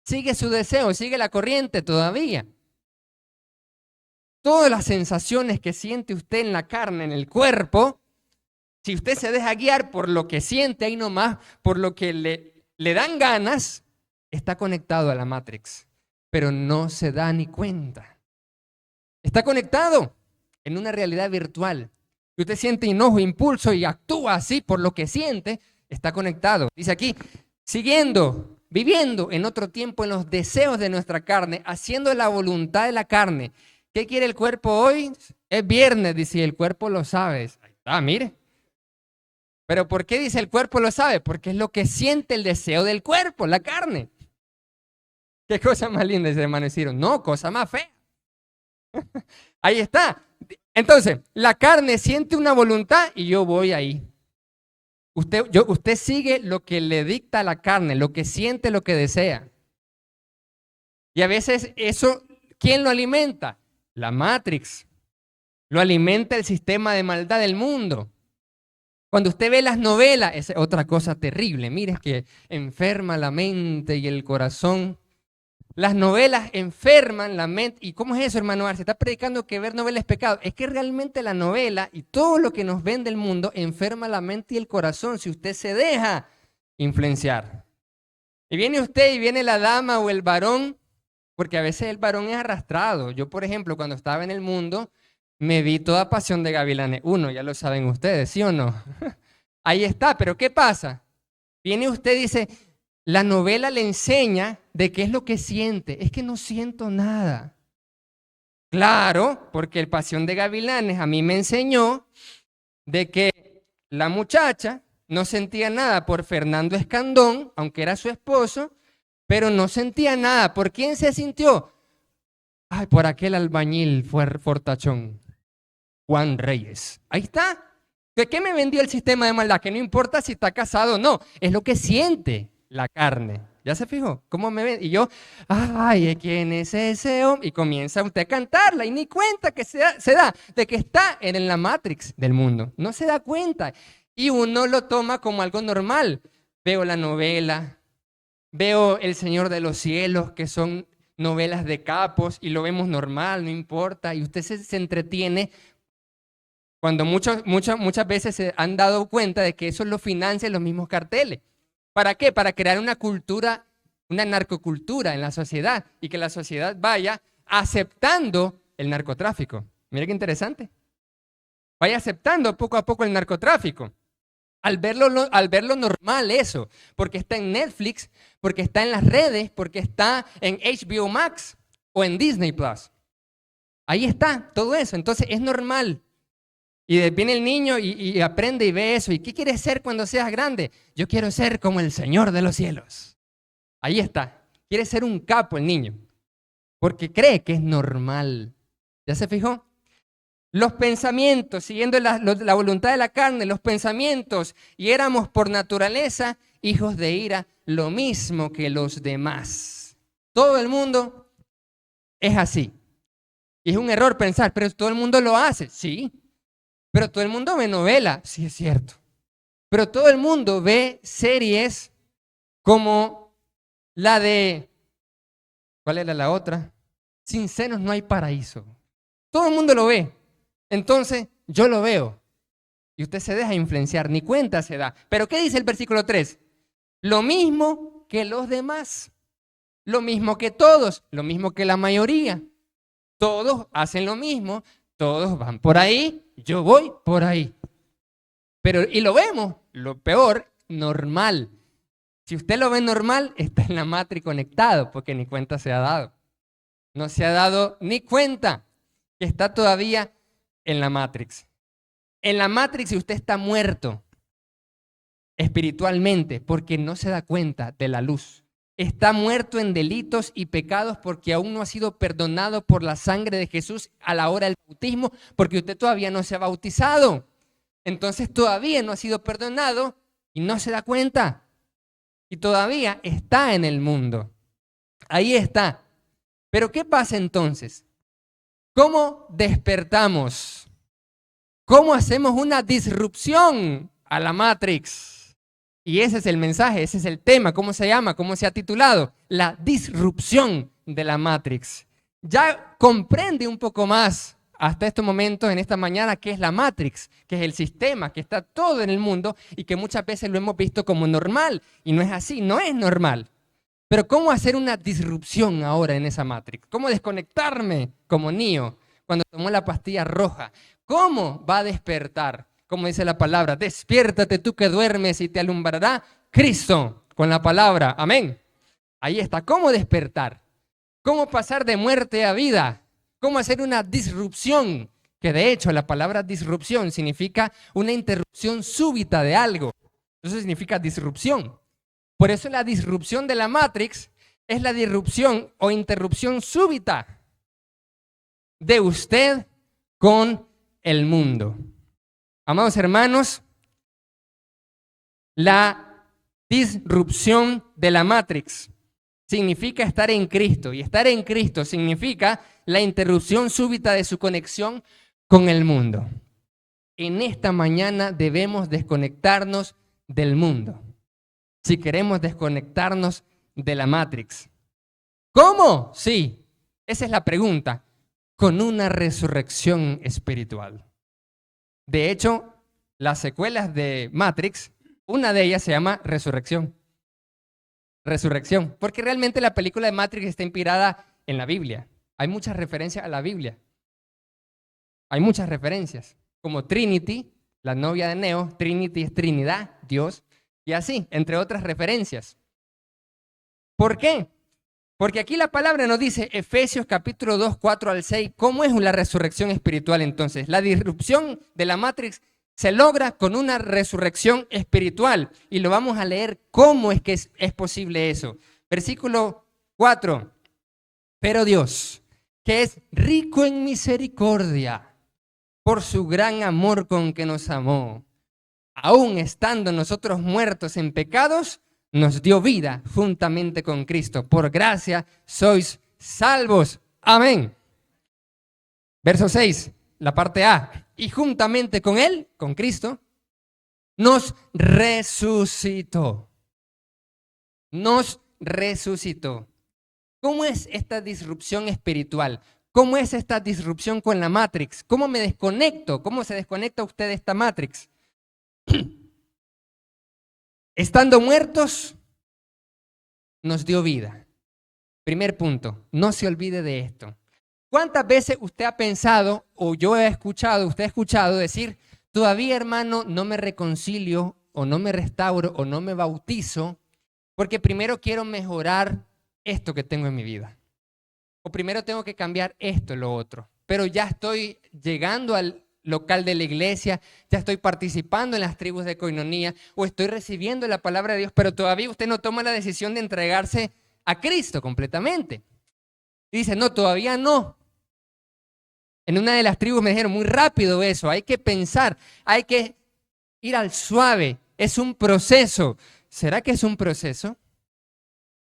A: Sigue su deseo, sigue la corriente todavía. Todas las sensaciones que siente usted en la carne, en el cuerpo, si usted se deja guiar por lo que siente ahí nomás, por lo que le dan ganas, está conectado a la Matrix, pero no se da ni cuenta. Está conectado en una realidad virtual. Si usted siente enojo, impulso y actúa así por lo que siente, está conectado. Dice aquí, siguiendo, viviendo en otro tiempo en los deseos de nuestra carne, haciendo la voluntad de la carne. ¿Qué quiere el cuerpo hoy? Es viernes, dice, el cuerpo lo sabe. Ahí está, mire. ¿Pero por qué dice el cuerpo lo sabe? Porque es lo que siente el deseo del cuerpo, la carne. ¿Qué cosa más linda, dice hermano Ciro? No, cosa más fea. Ahí está. Entonces, la carne siente una voluntad y yo voy ahí. Usted sigue lo que le dicta la carne, lo que siente, lo que desea. Y a veces eso, ¿quién lo alimenta? La Matrix. Lo alimenta el sistema de maldad del mundo. Cuando usted ve las novelas, es otra cosa terrible. Mire, que enferma la mente y el corazón. Las novelas enferman la mente. ¿Y cómo es eso, hermano Arce? Está predicando que ver novelas es pecado. Es que realmente la novela y todo lo que nos vende el mundo enferma la mente y el corazón si usted se deja influenciar. Y viene usted y viene la dama o el varón, porque a veces el varón es arrastrado. Yo, por ejemplo, cuando estaba en el mundo, me vi toda Pasión de Gavilanes 1, ya lo saben ustedes, ¿sí o no? Ahí está, pero ¿qué pasa? Viene usted y dice, la novela le enseña de qué es lo que siente. Es que no siento nada. Claro, porque el Pasión de Gavilanes a mí me enseñó de que la muchacha no sentía nada por Fernando Escandón, aunque era su esposo, pero no sentía nada. ¿Por quién se sintió? Ay, por aquel albañil fortachón, Juan Reyes. Ahí está. ¿De qué me vendió el sistema de maldad? Que no importa si está casado o no, es lo que siente la carne. ¿Ya se fijó? ¿Cómo me ven? Y yo, ay, ¿quién es ese hombre? Y comienza usted a cantarla y ni cuenta que se da de que está en la Matrix del mundo. No se da cuenta. Y uno lo toma como algo normal. Veo la novela, veo El Señor de los Cielos, que son novelas de capos, y lo vemos normal, no importa. Y usted se entretiene cuando muchas veces se han dado cuenta de que eso lo financian los mismos carteles. ¿Para qué? Para crear una cultura, una narcocultura en la sociedad y que la sociedad vaya aceptando el narcotráfico. Mira qué interesante. Vaya aceptando poco a poco el narcotráfico. Al verlo normal eso, porque está en Netflix, porque está en las redes, porque está en HBO Max o en Disney Plus. Ahí está todo eso, entonces es normal. Y viene el niño y aprende y ve eso. ¿Y qué quieres ser cuando seas grande? Yo quiero ser como el Señor de los cielos. Ahí está. Quiere ser un capo el niño, porque cree que es normal. ¿Ya se fijó? Los pensamientos, siguiendo la voluntad de la carne, los pensamientos, y éramos por naturaleza hijos de ira, lo mismo que los demás. Todo el mundo es así. Y es un error pensar, pero todo el mundo lo hace. Sí. Pero todo el mundo ve novela, sí es cierto. Pero todo el mundo ve series como la de, ¿cuál era la otra? Sin senos no hay paraíso. Todo el mundo lo ve. Entonces, yo lo veo. Y usted se deja influenciar, ni cuenta se da. Pero ¿qué dice el versículo 3? Lo mismo que los demás. Lo mismo que todos. Lo mismo que la mayoría. Todos hacen lo mismo. Todos van por ahí. Yo voy por ahí. Pero, y lo vemos, lo peor, normal. Si usted lo ve normal, está en la Matrix conectado, porque ni cuenta se ha dado. No se ha dado ni cuenta que está todavía en la Matrix. En la Matrix, si usted está muerto espiritualmente, porque no se da cuenta de la luz. Está muerto en delitos y pecados porque aún no ha sido perdonado por la sangre de Jesús a la hora del bautismo, porque usted todavía no se ha bautizado. Entonces todavía no ha sido perdonado y no se da cuenta. Y todavía está en el mundo. Ahí está. Pero ¿qué pasa entonces? ¿Cómo despertamos? ¿Cómo hacemos una disrupción a la Matrix? Y ese es el mensaje, ese es el tema. ¿Cómo se llama? ¿Cómo se ha titulado? La disrupción de la Matrix. Ya comprende un poco más hasta estos momentos, en esta mañana, qué es la Matrix, que es el sistema que está todo en el mundo y que muchas veces lo hemos visto como normal. Y no es así, no es normal. Pero ¿cómo hacer una disrupción ahora en esa Matrix? ¿Cómo desconectarme como Neo cuando tomó la pastilla roja? ¿Cómo va a despertar? Como dice la palabra, despiértate tú que duermes y te alumbrará Cristo con la palabra. Amén. Ahí está. ¿Cómo despertar? ¿Cómo pasar de muerte a vida? ¿Cómo hacer una disrupción? Que de hecho la palabra disrupción significa una interrupción súbita de algo. Eso significa disrupción. Por eso la disrupción de la Matrix es la disrupción o interrupción súbita de usted con el mundo. Amados hermanos, la disrupción de la Matrix significa estar en Cristo, y estar en Cristo significa la interrupción súbita de su conexión con el mundo. En esta mañana debemos desconectarnos del mundo si queremos desconectarnos de la Matrix. ¿Cómo? Sí, esa es la pregunta. Con una resurrección espiritual. De hecho, las secuelas de Matrix Una de ellas se llama resurrección. Resurrección, porque realmente la película de Matrix está inspirada en la Biblia. Hay muchas referencias a la Biblia. Hay muchas referencias, como Trinity, la novia de Neo. Trinity es Trinidad, Dios, y así, entre otras referencias. ¿Por qué? Porque aquí la palabra nos dice, Efesios capítulo 2, 4 al 6, ¿cómo es la resurrección espiritual entonces? La disrupción de la Matrix se logra con una resurrección espiritual. Y lo vamos a leer cómo es que es posible eso. Versículo 4. Pero Dios, que es rico en misericordia, por su gran amor con que nos amó, aún estando nosotros muertos en pecados, nos dio vida juntamente con Cristo. Por gracia sois salvos. Amén. Verso 6, la parte A. Y juntamente con Él, con Cristo, nos resucitó. Nos resucitó. ¿Cómo es esta disrupción espiritual? ¿Cómo es esta disrupción con la Matrix? ¿Cómo me desconecto? ¿Cómo se desconecta usted de esta Matrix? Estando muertos, nos dio vida. Primer punto, no se olvide de esto. ¿Cuántas veces usted ha pensado, o yo he escuchado, usted ha escuchado decir, todavía hermano no me reconcilio, o no me restauro, o no me bautizo, porque primero quiero mejorar esto que tengo en mi vida? O primero tengo que cambiar esto y lo otro. Pero ya estoy llegando al local de la iglesia, ya estoy participando en las tribus de Coinonía, o estoy recibiendo la palabra de Dios, pero todavía usted no toma la decisión de entregarse a Cristo completamente. Y dice, no, todavía no. En una de las tribus me dijeron, muy rápido eso, hay que pensar, hay que ir al suave, es un proceso. ¿Será que es un proceso?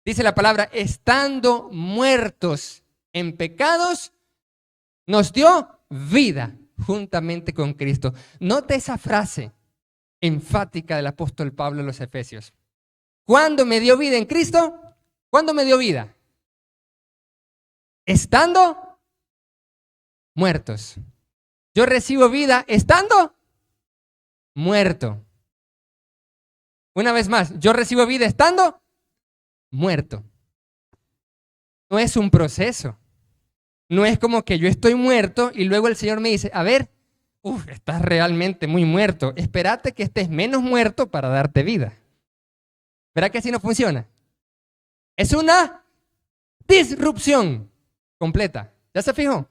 A: Dice la palabra, estando muertos en pecados, nos dio vida juntamente con Cristo. Note esa frase enfática del apóstol Pablo en los Efesios. ¿Cuándo me dio vida en Cristo? ¿Cuándo me dio vida? Estando muertos. Yo recibo vida estando muerto. Una vez más, yo recibo vida estando muerto. No es un proceso. No es como que yo estoy muerto y luego el Señor me dice, a ver, estás realmente muy muerto. Espérate que estés menos muerto para darte vida. ¿Verdad que así no funciona? Es una disrupción completa. ¿Ya se fijó?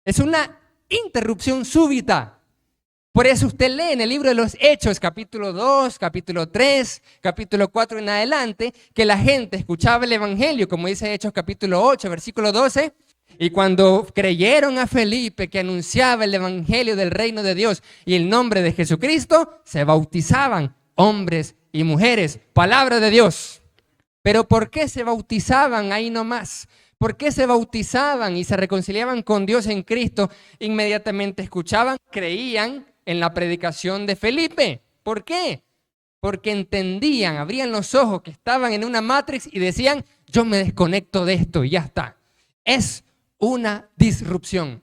A: Es una interrupción súbita. Por eso usted lee en el libro de los Hechos, capítulo 2, capítulo 3, capítulo 4 en adelante, que la gente escuchaba el evangelio, como dice Hechos capítulo 8, versículo 12, y cuando creyeron a Felipe que anunciaba el evangelio del reino de Dios y el nombre de Jesucristo, se bautizaban hombres y mujeres. Palabra de Dios. Pero ¿por qué se bautizaban ahí nomás? ¿Por qué se bautizaban y se reconciliaban con Dios en Cristo? Inmediatamente escuchaban, creían en la predicación de Felipe. ¿Por qué? Porque entendían, abrían los ojos que estaban en una matrix y decían, yo me desconecto de esto y ya está. Es una disrupción.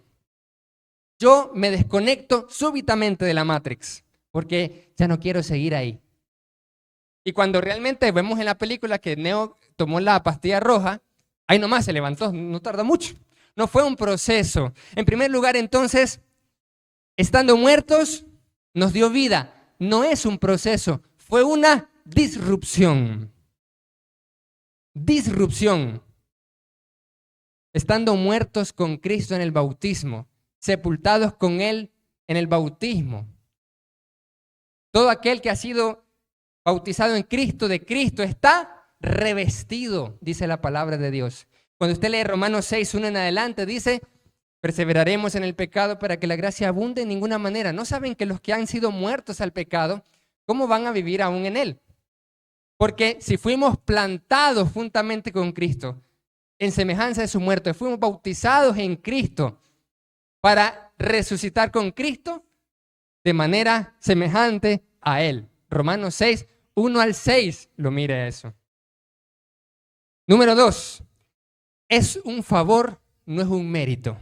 A: Yo me desconecto súbitamente de la matrix porque ya no quiero seguir ahí. Y cuando realmente vemos en la película que Neo tomó la pastilla roja, ahí nomás se levantó, no tardó mucho. No fue un proceso. En primer lugar, entonces, estando muertos, nos dio vida. No es un proceso, fue una disrupción. Disrupción. Estando muertos con Cristo en el bautismo, sepultados con Él en el bautismo. Todo aquel que ha sido bautizado en Cristo, de Cristo, está revestido, dice la palabra de Dios. Cuando usted lee Romanos 6, 1 en adelante, dice, perseveraremos en el pecado para que la gracia abunde en ninguna manera. ¿No saben que los que han sido muertos al pecado, cómo van a vivir aún en él? Porque si fuimos plantados juntamente con Cristo, en semejanza de su muerte, fuimos bautizados en Cristo para resucitar con Cristo de manera semejante a Él. Romanos 6, 1 al 6, lo mire eso. Número 2, es un favor, no es un mérito.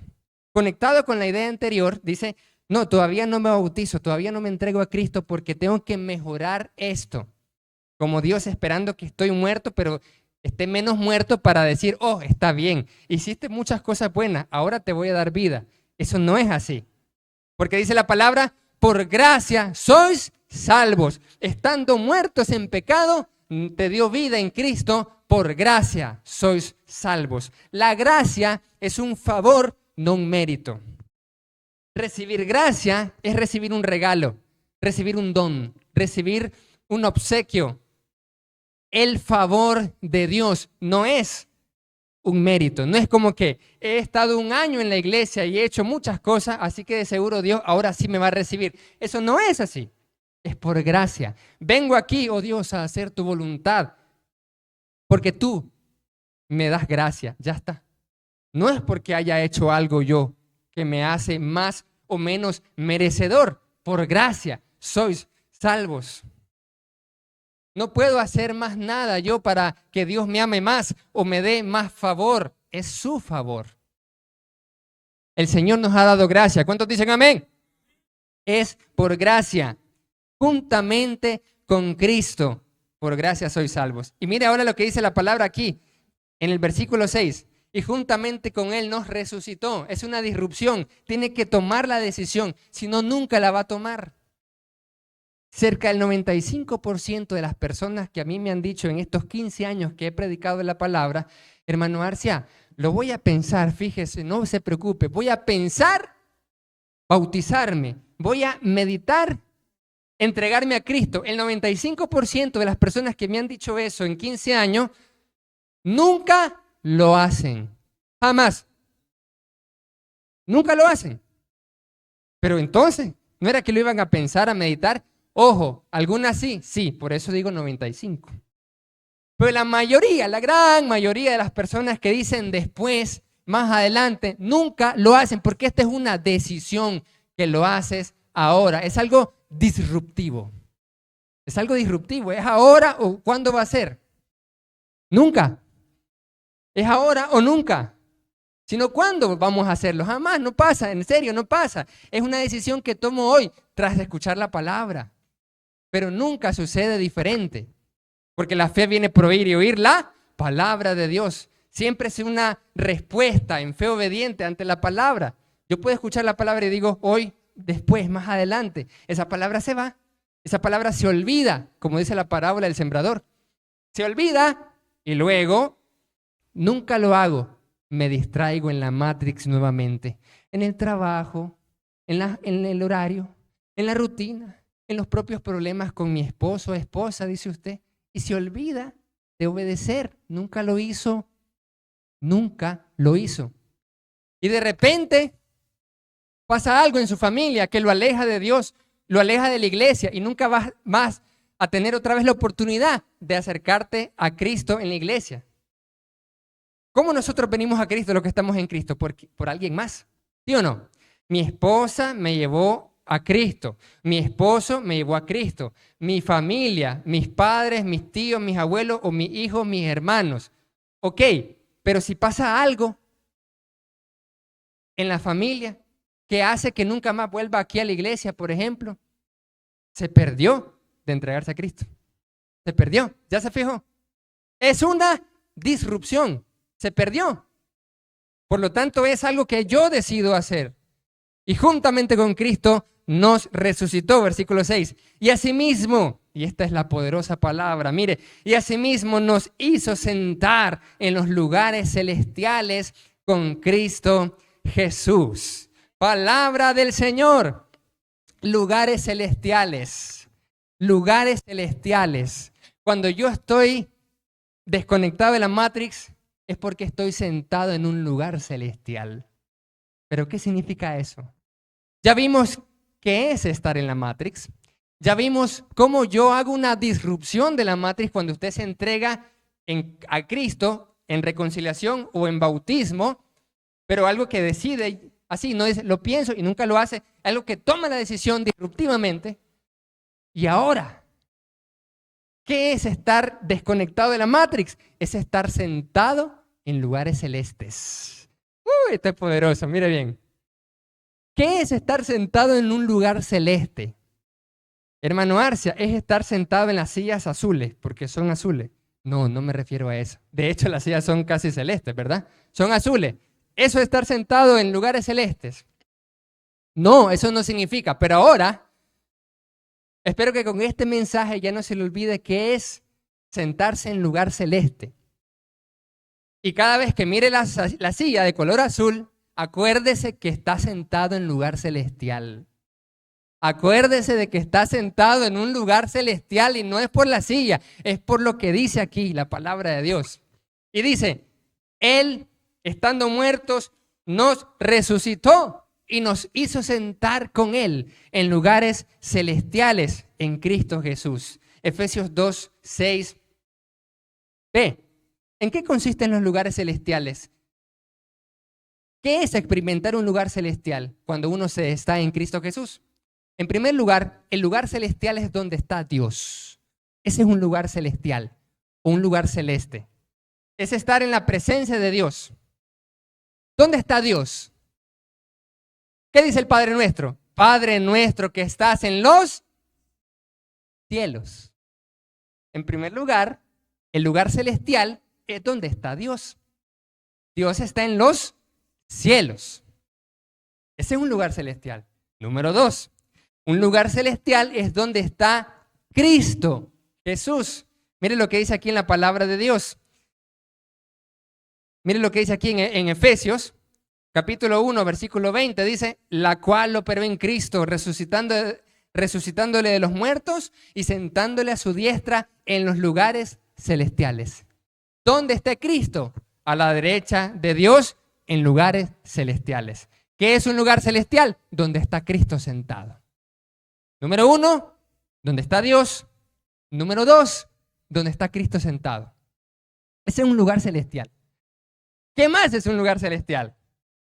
A: Conectado con la idea anterior, dice, No, todavía no me bautizo, todavía no me entrego a Cristo porque tengo que mejorar esto. Como Dios esperando que estoy muerto, pero esté menos muerto para decir, oh, está bien, hiciste muchas cosas buenas, ahora te voy a dar vida. Eso no es así. Porque dice la palabra, por gracia sois salvos. Estando muertos en pecado, te dio vida en Cristo, por gracia sois salvos. La gracia es un favor, no un mérito. Recibir gracia es recibir un regalo, recibir un don, recibir un obsequio. El favor de Dios no es un mérito, no es como que he estado un año en la iglesia y he hecho muchas cosas, así que de seguro Dios ahora sí me va a recibir. Eso no es así, es por gracia. Vengo aquí, oh Dios, a hacer tu voluntad, porque tú me das gracia, ya está. No es porque haya hecho algo yo que me hace más o menos merecedor. Por gracia sois salvos. No puedo hacer más nada yo para que Dios me ame más o me dé más favor. Es su favor. El Señor nos ha dado gracia. ¿Cuántos dicen amén? Es por gracia, juntamente con Cristo. Por gracia sois salvos. Y mire ahora lo que dice la palabra aquí, en el versículo 6. Y juntamente con Él nos resucitó. Es una disrupción. Tiene que tomar la decisión, si no, nunca la va a tomar. Cerca del 95% de las personas que a mí me han dicho en estos 15 años que he predicado la palabra, hermano Arcia, lo voy a pensar, fíjese, no se preocupe, voy a pensar bautizarme, voy a meditar, entregarme a Cristo. El 95% de las personas que me han dicho eso en 15 años, nunca lo hacen, jamás. Nunca lo hacen. Pero entonces, ¿no era que lo iban a pensar, a meditar? Ojo, algunas sí, por eso digo 95. Pero la mayoría, la gran mayoría de las personas que dicen después, más adelante, nunca lo hacen porque esta es una decisión que lo haces ahora. Es algo disruptivo. Es algo disruptivo. ¿Es ahora o cuándo va a ser? Nunca. ¿Es ahora o nunca? Sino cuándo vamos a hacerlo. Jamás, no pasa, en serio, no pasa. Es una decisión que tomo hoy tras escuchar la palabra. Pero nunca sucede diferente, porque la fe viene por oír y oír la palabra de Dios. Siempre es una respuesta en fe obediente ante la palabra. Yo puedo escuchar la palabra y digo, hoy, después, más adelante, esa palabra se va, esa palabra se olvida, como dice la parábola del sembrador. Se olvida y luego nunca lo hago. Me distraigo en la Matrix nuevamente, en el trabajo, en el horario, en la rutina, en los propios problemas con mi esposo o esposa, dice usted, y se olvida de obedecer. Nunca lo hizo, nunca lo hizo. Y de repente pasa algo en su familia que lo aleja de Dios, lo aleja de la iglesia y nunca vas más a tener otra vez la oportunidad de acercarte a Cristo en la iglesia. ¿Cómo nosotros venimos a Cristo los que estamos en Cristo? Por alguien más, ¿sí o no? Mi esposa me llevó a Cristo, mi esposo me llevó a Cristo, mi familia, mis padres, mis tíos, mis abuelos o mis hijos, mis hermanos. Ok, pero si pasa algo en la familia que hace que nunca más vuelva aquí a la iglesia, por ejemplo, se perdió de entregarse a Cristo. Se perdió, ¿ya se fijó? Es una disrupción, se perdió. Por lo tanto, es algo que yo decido hacer. Y juntamente con Cristo nos resucitó, versículo 6. Y asimismo, y esta es la poderosa palabra, mire, y asimismo nos hizo sentar en los lugares celestiales con Cristo Jesús. Palabra del Señor. Lugares celestiales. Lugares celestiales. Cuando yo estoy desconectado de la Matrix, es porque estoy sentado en un lugar celestial. ¿Pero qué significa eso? Ya vimos qué es estar en la Matrix. Ya vimos cómo yo hago una disrupción de la Matrix cuando usted se entrega a Cristo en reconciliación o en bautismo, pero algo que decide así, no es lo pienso y nunca lo hace, algo que toma la decisión disruptivamente. Y ahora, ¿qué es estar desconectado de la Matrix? Es estar sentado en lugares celestes. Esto es poderoso, mire bien. ¿Qué es estar sentado en un lugar celeste? Hermano Arcia, es estar sentado en las sillas azules, porque son azules. No, no me refiero a eso. De hecho, las sillas son casi celestes, ¿verdad? Son azules. ¿Eso es estar sentado en lugares celestes? No, eso no significa. Pero ahora, espero que con este mensaje ya no se le olvide qué es sentarse en lugar celeste. Y cada vez que mire la silla de color azul, acuérdese que está sentado en lugar celestial. Acuérdese de que está sentado en un lugar celestial y no es por la silla, es por lo que dice aquí la palabra de Dios. Y dice, Él, estando muertos, nos resucitó y nos hizo sentar con Él en lugares celestiales en Cristo Jesús. Efesios 2, 6. B. ¿En qué consisten los lugares celestiales? ¿Qué es experimentar un lugar celestial cuando uno está en Cristo Jesús? En primer lugar, el lugar celestial es donde está Dios. Ese es un lugar celestial, un lugar celeste. Es estar en la presencia de Dios. ¿Dónde está Dios? ¿Qué dice el Padre Nuestro? Padre nuestro que estás en los cielos. En primer lugar, el lugar celestial es donde está Dios. Dios está en los cielos. Ese es un lugar celestial. Número 2. Un lugar celestial es donde está Cristo, Jesús. Mire lo que dice aquí en la palabra de Dios. Mire lo que dice aquí en Efesios, capítulo 1, versículo 20. Dice, la cual operó en Cristo, resucitándole de los muertos y sentándole a su diestra en los lugares celestiales. ¿Dónde está Cristo? A la derecha de Dios en lugares celestiales. ¿Qué es un lugar celestial? Donde está Cristo sentado. Número 1, donde está Dios. Número 2, donde está Cristo sentado. Ese es un lugar celestial. ¿Qué más es un lugar celestial?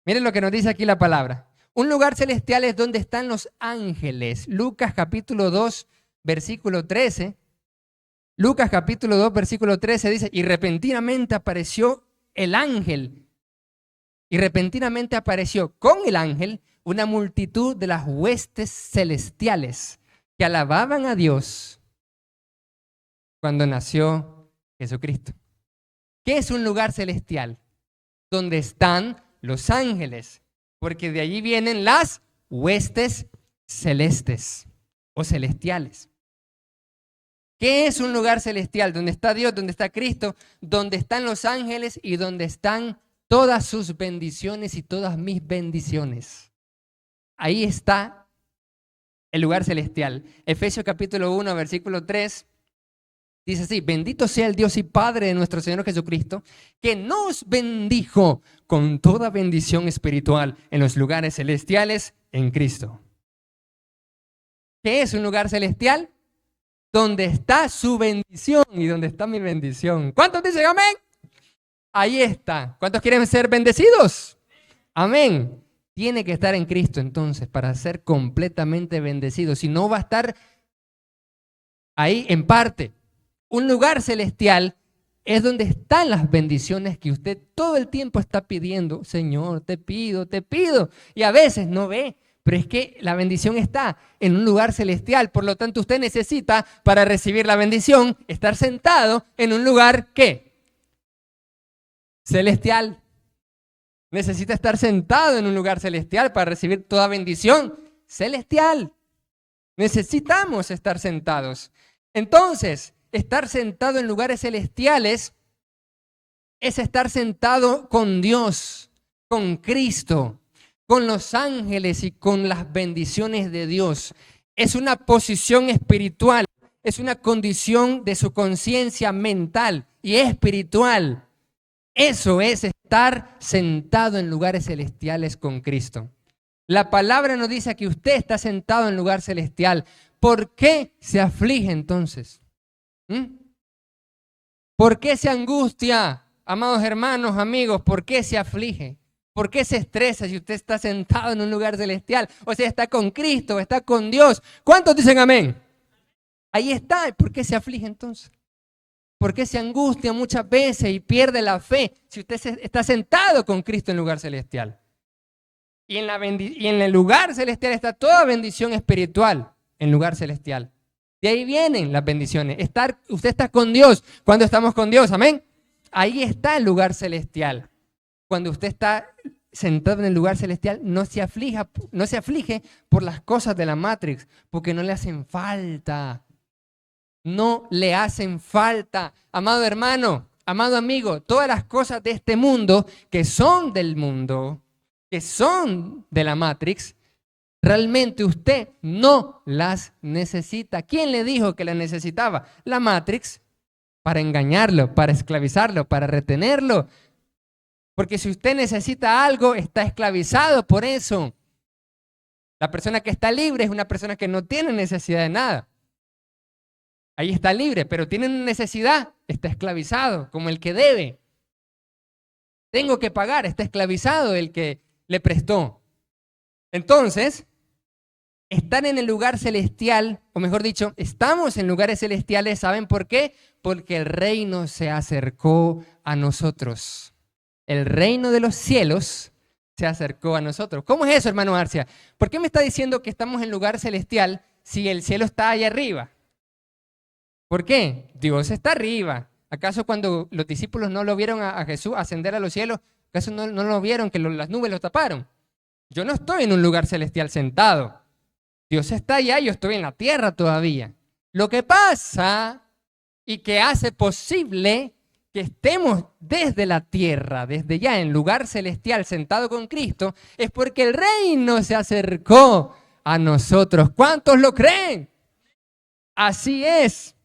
A: Miren lo que nos dice aquí la palabra. Un lugar celestial es donde están los ángeles. Lucas capítulo 2, versículo 13. Lucas capítulo 2, versículo 13 dice, y repentinamente apareció el ángel. Y repentinamente apareció con el ángel una multitud de las huestes celestiales que alababan a Dios cuando nació Jesucristo. ¿Qué es un lugar celestial? Donde están los ángeles, porque de allí vienen las huestes celestes o celestiales. ¿Qué es un lugar celestial? Donde está Dios, donde está Cristo, donde están los ángeles y donde están todas sus bendiciones y todas mis bendiciones. Ahí está el lugar celestial. Efesios capítulo 1, versículo 3, dice así, bendito sea el Dios y Padre de nuestro Señor Jesucristo, que nos bendijo con toda bendición espiritual en los lugares celestiales en Cristo. ¿Qué es un lugar celestial? Donde está su bendición y donde está mi bendición. ¿Cuántos dicen amén? Ahí está. ¿Cuántos quieren ser bendecidos? Amén. Tiene que estar en Cristo entonces para ser completamente bendecido. Si no va a estar ahí en parte. Un lugar celestial es donde están las bendiciones que usted todo el tiempo está pidiendo. Señor, te pido, te pido. Y a veces no ve. Pero es que la bendición está en un lugar celestial. Por lo tanto, usted necesita para recibir la bendición estar sentado en un lugar ¿qué? Celestial. Necesita estar sentado en un lugar celestial para recibir toda bendición celestial. Necesitamos estar sentados. Entonces, estar sentado en lugares celestiales es estar sentado con Dios, con Cristo, con los ángeles y con las bendiciones de Dios. Es una posición espiritual, es una condición de su conciencia mental y espiritual. Eso es estar sentado en lugares celestiales con Cristo. La palabra nos dice que usted está sentado en lugar celestial. ¿Por qué se aflige entonces? ¿Por qué se angustia? Amados hermanos, amigos, ¿por qué se aflige? ¿Por qué se estresa si usted está sentado en un lugar celestial? O sea, está con Cristo, está con Dios. ¿Cuántos dicen amén? Ahí está. ¿Por qué se aflige entonces? ¿Por qué se angustia muchas veces y pierde la fe si usted está sentado con Cristo en lugar celestial? Y en el lugar celestial está toda bendición espiritual, en lugar celestial. De ahí vienen las bendiciones. Usted está con Dios. ¿Cuándo estamos con Dios? Amén. Ahí está el lugar celestial. Cuando usted está sentado en el lugar celestial, no se aflige por las cosas de la Matrix, porque no le hacen falta. No le hacen falta. Amado hermano, amado amigo, todas las cosas de este mundo, que son del mundo, que son de la Matrix, realmente usted no las necesita. ¿Quién le dijo que las necesitaba? La Matrix, para engañarlo, para esclavizarlo, para retenerlo. Porque si usted necesita algo, está esclavizado por eso. La persona que está libre es una persona que no tiene necesidad de nada. Ahí está libre, pero tiene necesidad, está esclavizado, como el que debe. Tengo que pagar, está esclavizado el que le prestó. Entonces, estar en el lugar celestial, o mejor dicho, estamos en lugares celestiales, ¿saben por qué? Porque el reino se acercó a nosotros. El reino de los cielos se acercó a nosotros. ¿Cómo es eso, hermano Arcia? ¿Por qué me está diciendo que estamos en lugar celestial si el cielo está allá arriba? ¿Por qué? Dios está arriba. ¿Acaso cuando los discípulos no lo vieron a Jesús ascender a los cielos, acaso no lo vieron que las nubes lo taparon? Yo no estoy en un lugar celestial sentado. Dios está allá y yo estoy en la tierra todavía. Lo que pasa y que hace posible que estemos desde la tierra, desde ya en lugar celestial sentado con Cristo, es porque el reino se acercó a nosotros. ¿Cuántos lo creen? Así es.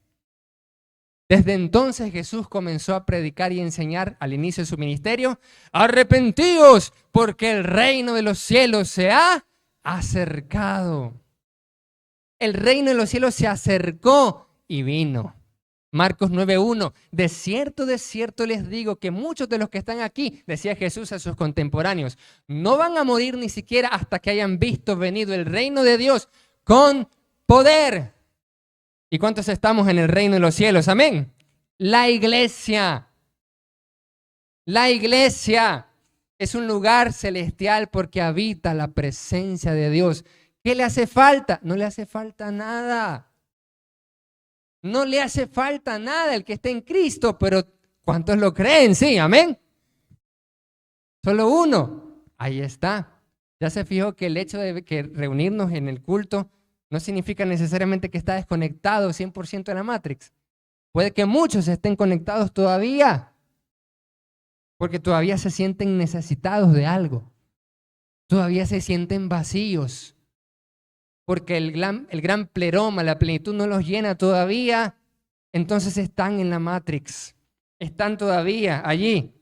A: Desde entonces Jesús comenzó a predicar y enseñar al inicio de su ministerio: arrepentíos porque el reino de los cielos se ha acercado. El reino de los cielos se acercó y vino. Marcos 9:1, de cierto les digo que muchos de los que están aquí, decía Jesús a sus contemporáneos, no van a morir ni siquiera hasta que hayan visto venido el reino de Dios con poder. ¿Y cuántos estamos en el reino de los cielos? Amén. La iglesia. La iglesia es un lugar celestial porque habita la presencia de Dios. ¿Qué le hace falta? No le hace falta nada. No le hace falta nada el que esté en Cristo, pero ¿cuántos lo creen? Sí, amén. Solo uno. Ahí está. Ya se fijó que el hecho de que reunirnos en el culto no significa necesariamente que está desconectado 100% de la Matrix. Puede que muchos estén conectados todavía, porque todavía se sienten necesitados de algo. Todavía se sienten vacíos, porque el gran pleroma, la plenitud no los llena todavía. Entonces están en la Matrix, están todavía allí.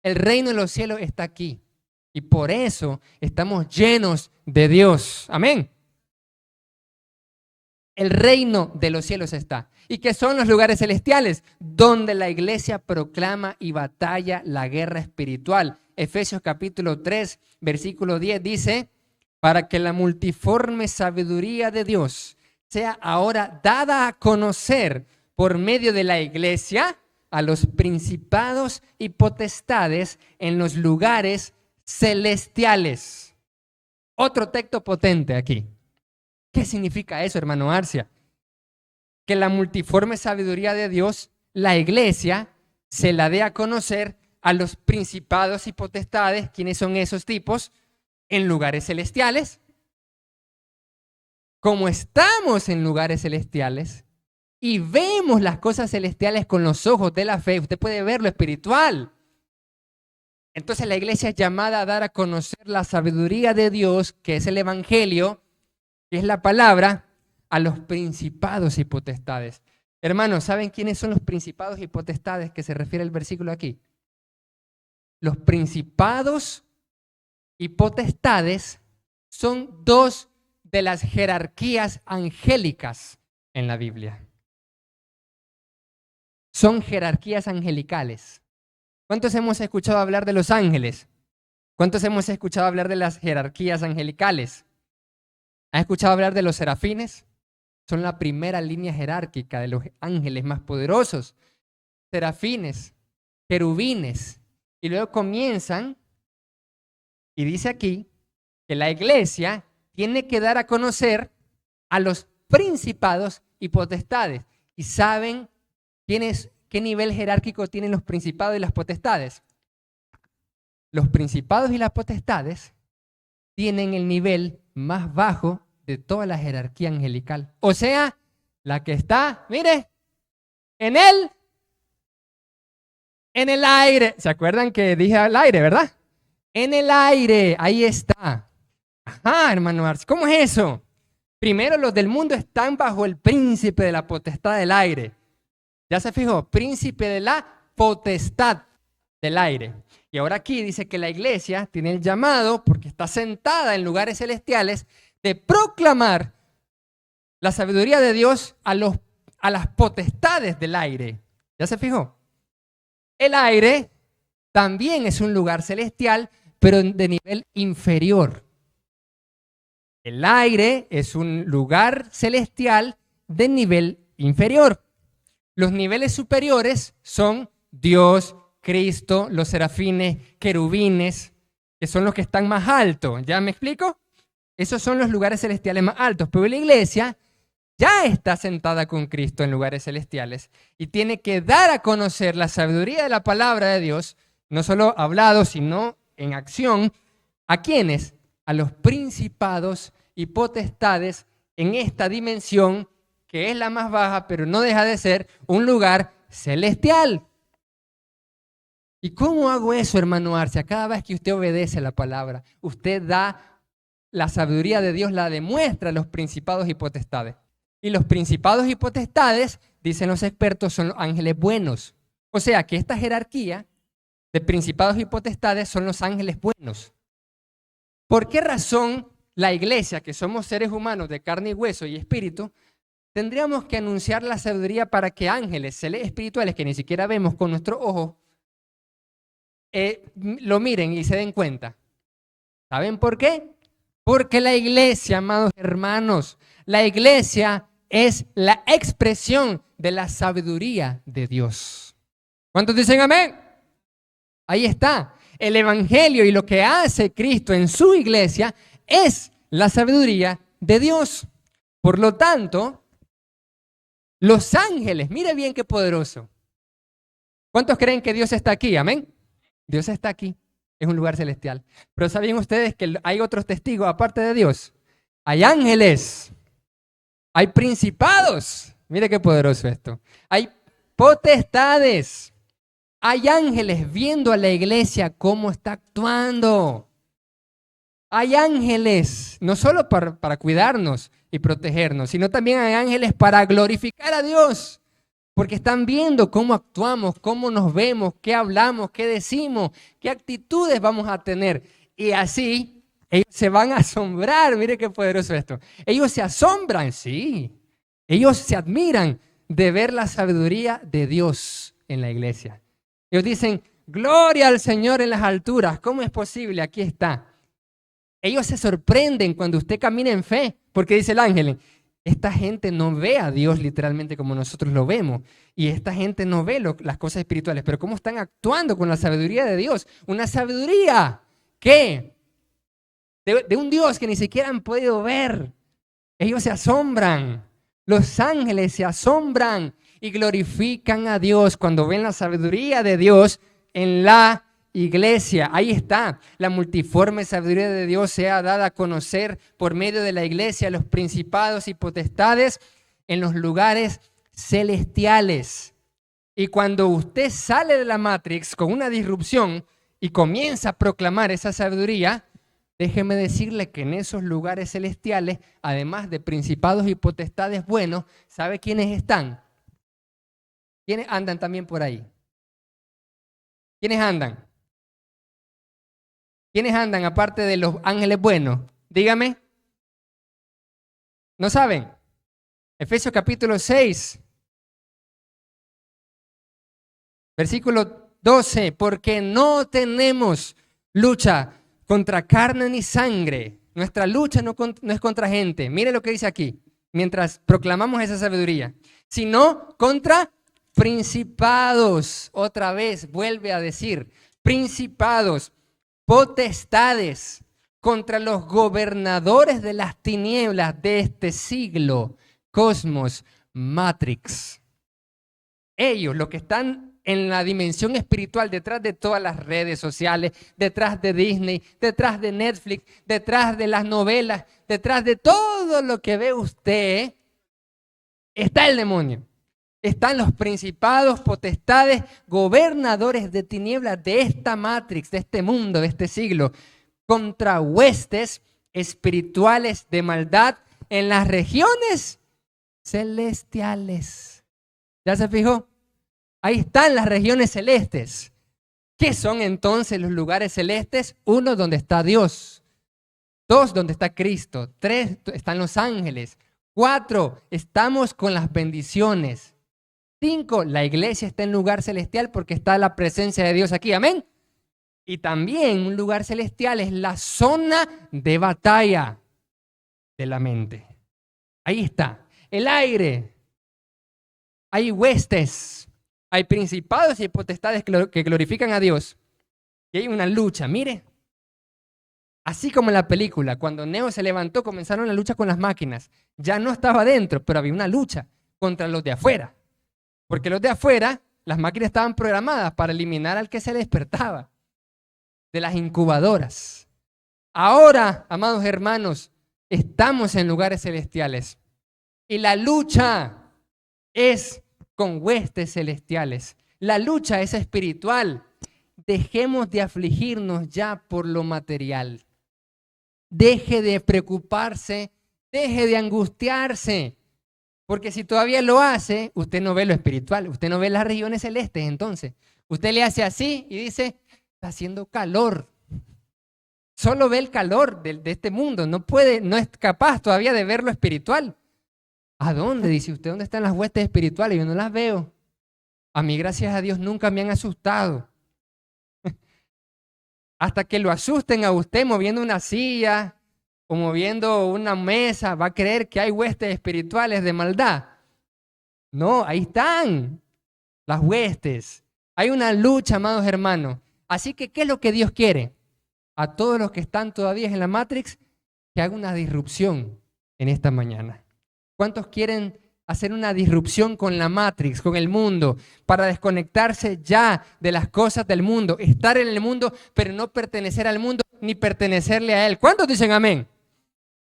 A: El reino de los cielos está aquí y por eso estamos llenos de Dios. Amén. El reino de los cielos está. ¿Y qué son los lugares celestiales? Donde la iglesia proclama y batalla la guerra espiritual. Efesios capítulo 3, versículo 10 dice: para que la multiforme sabiduría de Dios sea ahora dada a conocer por medio de la iglesia a los principados y potestades en los lugares celestiales. Otro texto potente aquí. ¿Qué significa eso, hermano Arcia? Que la multiforme sabiduría de Dios, la iglesia, se la dé a conocer a los principados y potestades. ¿Quiénes son esos tipos? En lugares celestiales. Como estamos en lugares celestiales y vemos las cosas celestiales con los ojos de la fe, usted puede ver lo espiritual. Entonces la iglesia es llamada a dar a conocer la sabiduría de Dios, que es el evangelio, que es la palabra, a los principados y potestades. Hermanos, ¿saben quiénes son los principados y potestades que se refiere el versículo aquí? Los principados y potestades son dos de las jerarquías angélicas en la Biblia. Son jerarquías angelicales. ¿Cuántos hemos escuchado hablar de los ángeles? ¿Cuántos hemos escuchado hablar de las jerarquías angelicales? ¿Han escuchado hablar de los serafines? Son la primera línea jerárquica de los ángeles más poderosos. Serafines, querubines. Y luego comienzan, y dice aquí, que la iglesia tiene que dar a conocer a los principados y potestades. ¿Y saben qué nivel jerárquico tienen los principados y las potestades? Los principados y las potestades tienen el nivel más bajo de toda la jerarquía angelical. O sea, la que está, mire, en el aire. ¿Se acuerdan que dije al aire, verdad? En el aire, ahí está. Ajá, hermano Arce, ¿cómo es eso? Primero, los del mundo están bajo el príncipe de la potestad del aire. ¿Ya se fijó? Príncipe de la potestad del aire. Y ahora aquí dice que la iglesia tiene el llamado, porque está sentada en lugares celestiales, de proclamar la sabiduría de Dios a las potestades del aire. ¿Ya se fijó? El aire también es un lugar celestial, pero de nivel inferior. El aire es un lugar celestial de nivel inferior. Los niveles superiores son Dios, Cristo, los serafines, querubines, que son los que están más altos. ¿Ya me explico? Esos son los lugares celestiales más altos. Pero la iglesia ya está sentada con Cristo en lugares celestiales y tiene que dar a conocer la sabiduría de la palabra de Dios, no solo hablado, sino en acción. ¿A quiénes? A los principados y potestades en esta dimensión que es la más baja, pero no deja de ser un lugar celestial. ¿Y cómo hago eso, hermano Arce? Cada vez que usted obedece la palabra, usted da la sabiduría de Dios, la demuestra a los principados y potestades. Y los principados y potestades, dicen los expertos, son los ángeles buenos. O sea que esta jerarquía de principados y potestades son los ángeles buenos. ¿Por qué razón la iglesia, que somos seres humanos de carne y hueso y espíritu, tendríamos que anunciar la sabiduría para que ángeles, seres espirituales que ni siquiera vemos con nuestros ojos, lo miren y se den cuenta? ¿Saben por qué? Porque la iglesia, amados hermanos, la iglesia es la expresión de la sabiduría de Dios. ¿Cuántos dicen amén? Ahí está. El evangelio y lo que hace Cristo en su iglesia es la sabiduría de Dios. Por lo tanto, los ángeles, mire bien qué poderoso. ¿Cuántos creen que Dios está aquí? Amén. Dios está aquí, es un lugar celestial. Pero ¿sabían ustedes que hay otros testigos aparte de Dios? Hay ángeles, hay principados. Mire qué poderoso esto. Hay potestades. Hay ángeles viendo a la iglesia cómo está actuando. Hay ángeles, no solo para cuidarnos y protegernos, sino también hay ángeles para glorificar a Dios. Porque están viendo cómo actuamos, cómo nos vemos, qué hablamos, qué decimos, qué actitudes vamos a tener. Y así ellos se van a asombrar. Mire qué poderoso esto. Ellos se asombran, sí. Ellos se admiran de ver la sabiduría de Dios en la iglesia. Ellos dicen, gloria al Señor en las alturas. ¿Cómo es posible? Aquí está. Ellos se sorprenden cuando usted camina en fe, porque dice el ángel, esta gente no ve a Dios literalmente como nosotros lo vemos. Y esta gente no ve las cosas espirituales. Pero cómo están actuando con la sabiduría de Dios. Una sabiduría que de un Dios que ni siquiera han podido ver. Ellos se asombran. Los ángeles se asombran y glorifican a Dios cuando ven la sabiduría de Dios en la iglesia. Ahí está. La multiforme sabiduría de Dios sea dada a conocer por medio de la iglesia a los principados y potestades en los lugares celestiales. Y cuando usted sale de la Matrix con una disrupción y comienza a proclamar esa sabiduría, déjeme decirle que en esos lugares celestiales, además de principados y potestades buenos, ¿sabe quiénes están? ¿Quiénes andan también por ahí? ¿Quiénes andan? ¿Quiénes andan aparte de los ángeles buenos? Dígame. ¿No saben? Efesios capítulo 6, versículo 12. Porque no tenemos lucha contra carne ni sangre. Nuestra lucha no es contra gente. Mire lo que dice aquí, mientras proclamamos esa sabiduría. Sino contra principados. Otra vez vuelve a decir, principados, potestades, contra los gobernadores de las tinieblas de este siglo, cosmos, matrix. Ellos, los que están en la dimensión espiritual, detrás de todas las redes sociales, detrás de Disney, detrás de Netflix, detrás de las novelas, detrás de todo lo que ve usted, está el demonio. Están los principados, potestades, gobernadores de tinieblas de esta matrix, de este mundo, de este siglo, contra huestes espirituales de maldad en las regiones celestiales. ¿Ya se fijó? Ahí están las regiones celestes. ¿Qué son entonces los lugares celestes? 1, donde está Dios. 2, donde está Cristo. 3, están los ángeles. 4, estamos con las bendiciones. 5, la iglesia está en lugar celestial porque está la presencia de Dios aquí. Amén. Y también un lugar celestial es la zona de batalla de la mente. Ahí está. El aire. Hay huestes. Hay principados y potestades que glorifican a Dios. Y hay una lucha. Mire. Así como en la película, cuando Neo se levantó, comenzaron la lucha con las máquinas. Ya no estaba dentro, pero había una lucha contra los de afuera. Porque los de afuera, las máquinas estaban programadas para eliminar al que se despertaba de las incubadoras. Ahora, amados hermanos, estamos en lugares celestiales. Y la lucha es con huestes celestiales. La lucha es espiritual. Dejemos de afligirnos ya por lo material. Deje de preocuparse, deje de angustiarse. Porque si todavía lo hace, usted no ve lo espiritual, usted no ve las regiones celestes. Entonces, usted le hace así y dice, está haciendo calor. Solo ve el calor de este mundo, no es capaz todavía de ver lo espiritual. ¿A dónde? Dice usted, ¿dónde están las huestes espirituales? Yo no las veo. A mí, gracias a Dios, nunca me han asustado. Hasta que lo asusten a usted moviendo una silla o moviendo una mesa, va a creer que hay huestes espirituales de maldad. No, ahí están las huestes. Hay una lucha, amados hermanos. Así que, ¿qué es lo que Dios quiere? A todos los que están todavía en la Matrix, que haga una disrupción en esta mañana. ¿Cuántos quieren hacer una disrupción con la Matrix, con el mundo, para desconectarse ya de las cosas del mundo, estar en el mundo, pero no pertenecer al mundo ni pertenecerle a él? ¿Cuántos dicen amén?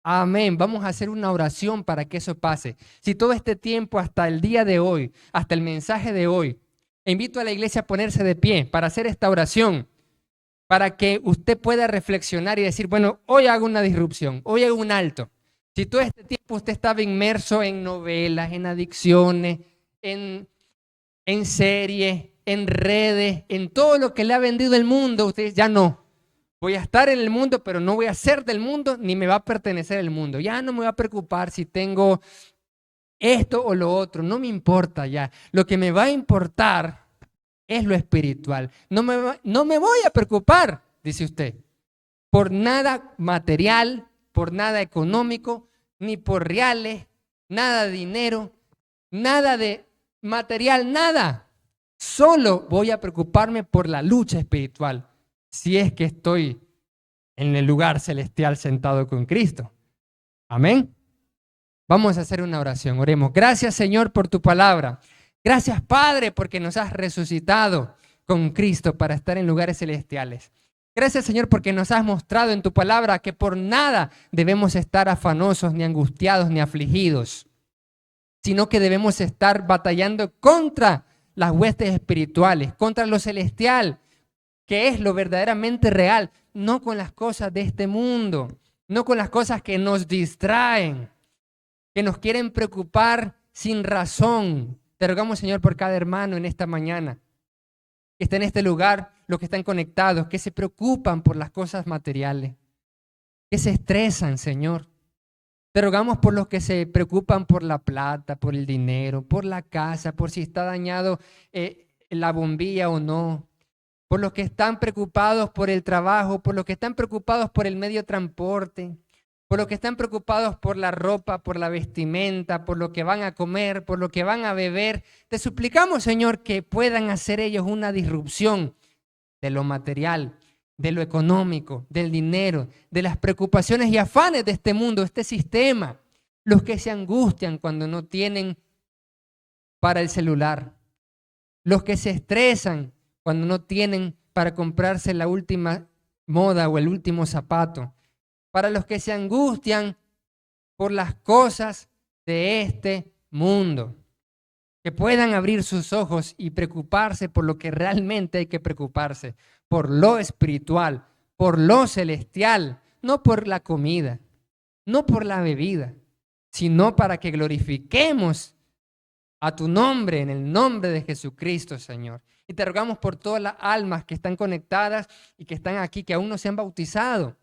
A: Amén. Vamos a hacer una oración para que eso pase. Si todo este tiempo, hasta el día de hoy, hasta el mensaje de hoy, invito a la iglesia a ponerse de pie para hacer esta oración, para que usted pueda reflexionar y decir, bueno, hoy hago una disrupción, hoy hago un alto. Si todo este tiempo usted estaba inmerso en novelas, en adicciones, en series, en redes, en todo lo que le ha vendido el mundo, usted dice, ya no. Voy a estar en el mundo, pero no voy a ser del mundo, ni me va a pertenecer el mundo. Ya no me voy a preocupar si tengo esto o lo otro. No me importa ya. Lo que me va a importar es lo espiritual. No me voy a preocupar, dice usted, por nada material, por nada económico, ni por reales, nada de dinero, nada de material, nada. Solo voy a preocuparme por la lucha espiritual. Si es que estoy en el lugar celestial sentado con Cristo. Amén. Vamos a hacer una oración. Oremos. Gracias, Señor, por tu palabra. Gracias, Padre, porque nos has resucitado con Cristo para estar en lugares celestiales. Gracias, Señor, porque nos has mostrado en tu palabra que por nada debemos estar afanosos, ni angustiados, ni afligidos, sino que debemos estar batallando contra las huestes espirituales, contra lo celestial, que es lo verdaderamente real, no con las cosas de este mundo, no con las cosas que nos distraen, que nos quieren preocupar sin razón. Te rogamos, Señor, por cada hermano en esta mañana, que está en este lugar, los que están conectados, que se preocupan por las cosas materiales, que se estresan, Señor. Te rogamos por los que se preocupan por la plata, por el dinero, por la casa, por si está dañado la bombilla o no, por los que están preocupados por el trabajo, por los que están preocupados por el medio de transporte, por los que están preocupados por la ropa, por la vestimenta, por lo que van a comer, por lo que van a beber. Te suplicamos, Señor, que puedan hacer ellos una disrupción de lo material, de lo económico, del dinero, de las preocupaciones y afanes de este mundo, este sistema. Los que se angustian cuando no tienen para el celular. Los que se estresan cuando no tienen para comprarse la última moda o el último zapato. Para los que se angustian por las cosas de este mundo. Que puedan abrir sus ojos y preocuparse por lo que realmente hay que preocuparse. Por lo espiritual, por lo celestial, no por la comida, no por la bebida, sino para que glorifiquemos a tu nombre, en el nombre de Jesucristo, Señor. Y te rogamos por todas las almas que están conectadas y que están aquí, que aún no se han bautizado.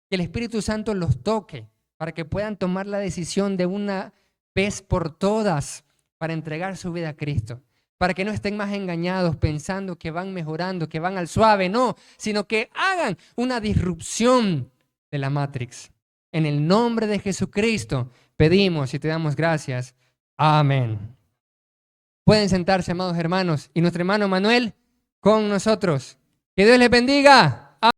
A: Que el Espíritu Santo los toque para que puedan tomar la decisión de una vez por todas para entregar su vida a Cristo. Para que no estén más engañados pensando que van mejorando, que van al suave, no, sino que hagan una disrupción de la Matrix. En el nombre de Jesucristo pedimos y te damos gracias. Amén. Pueden sentarse, amados hermanos, y nuestro hermano Manuel con nosotros. Que Dios les bendiga.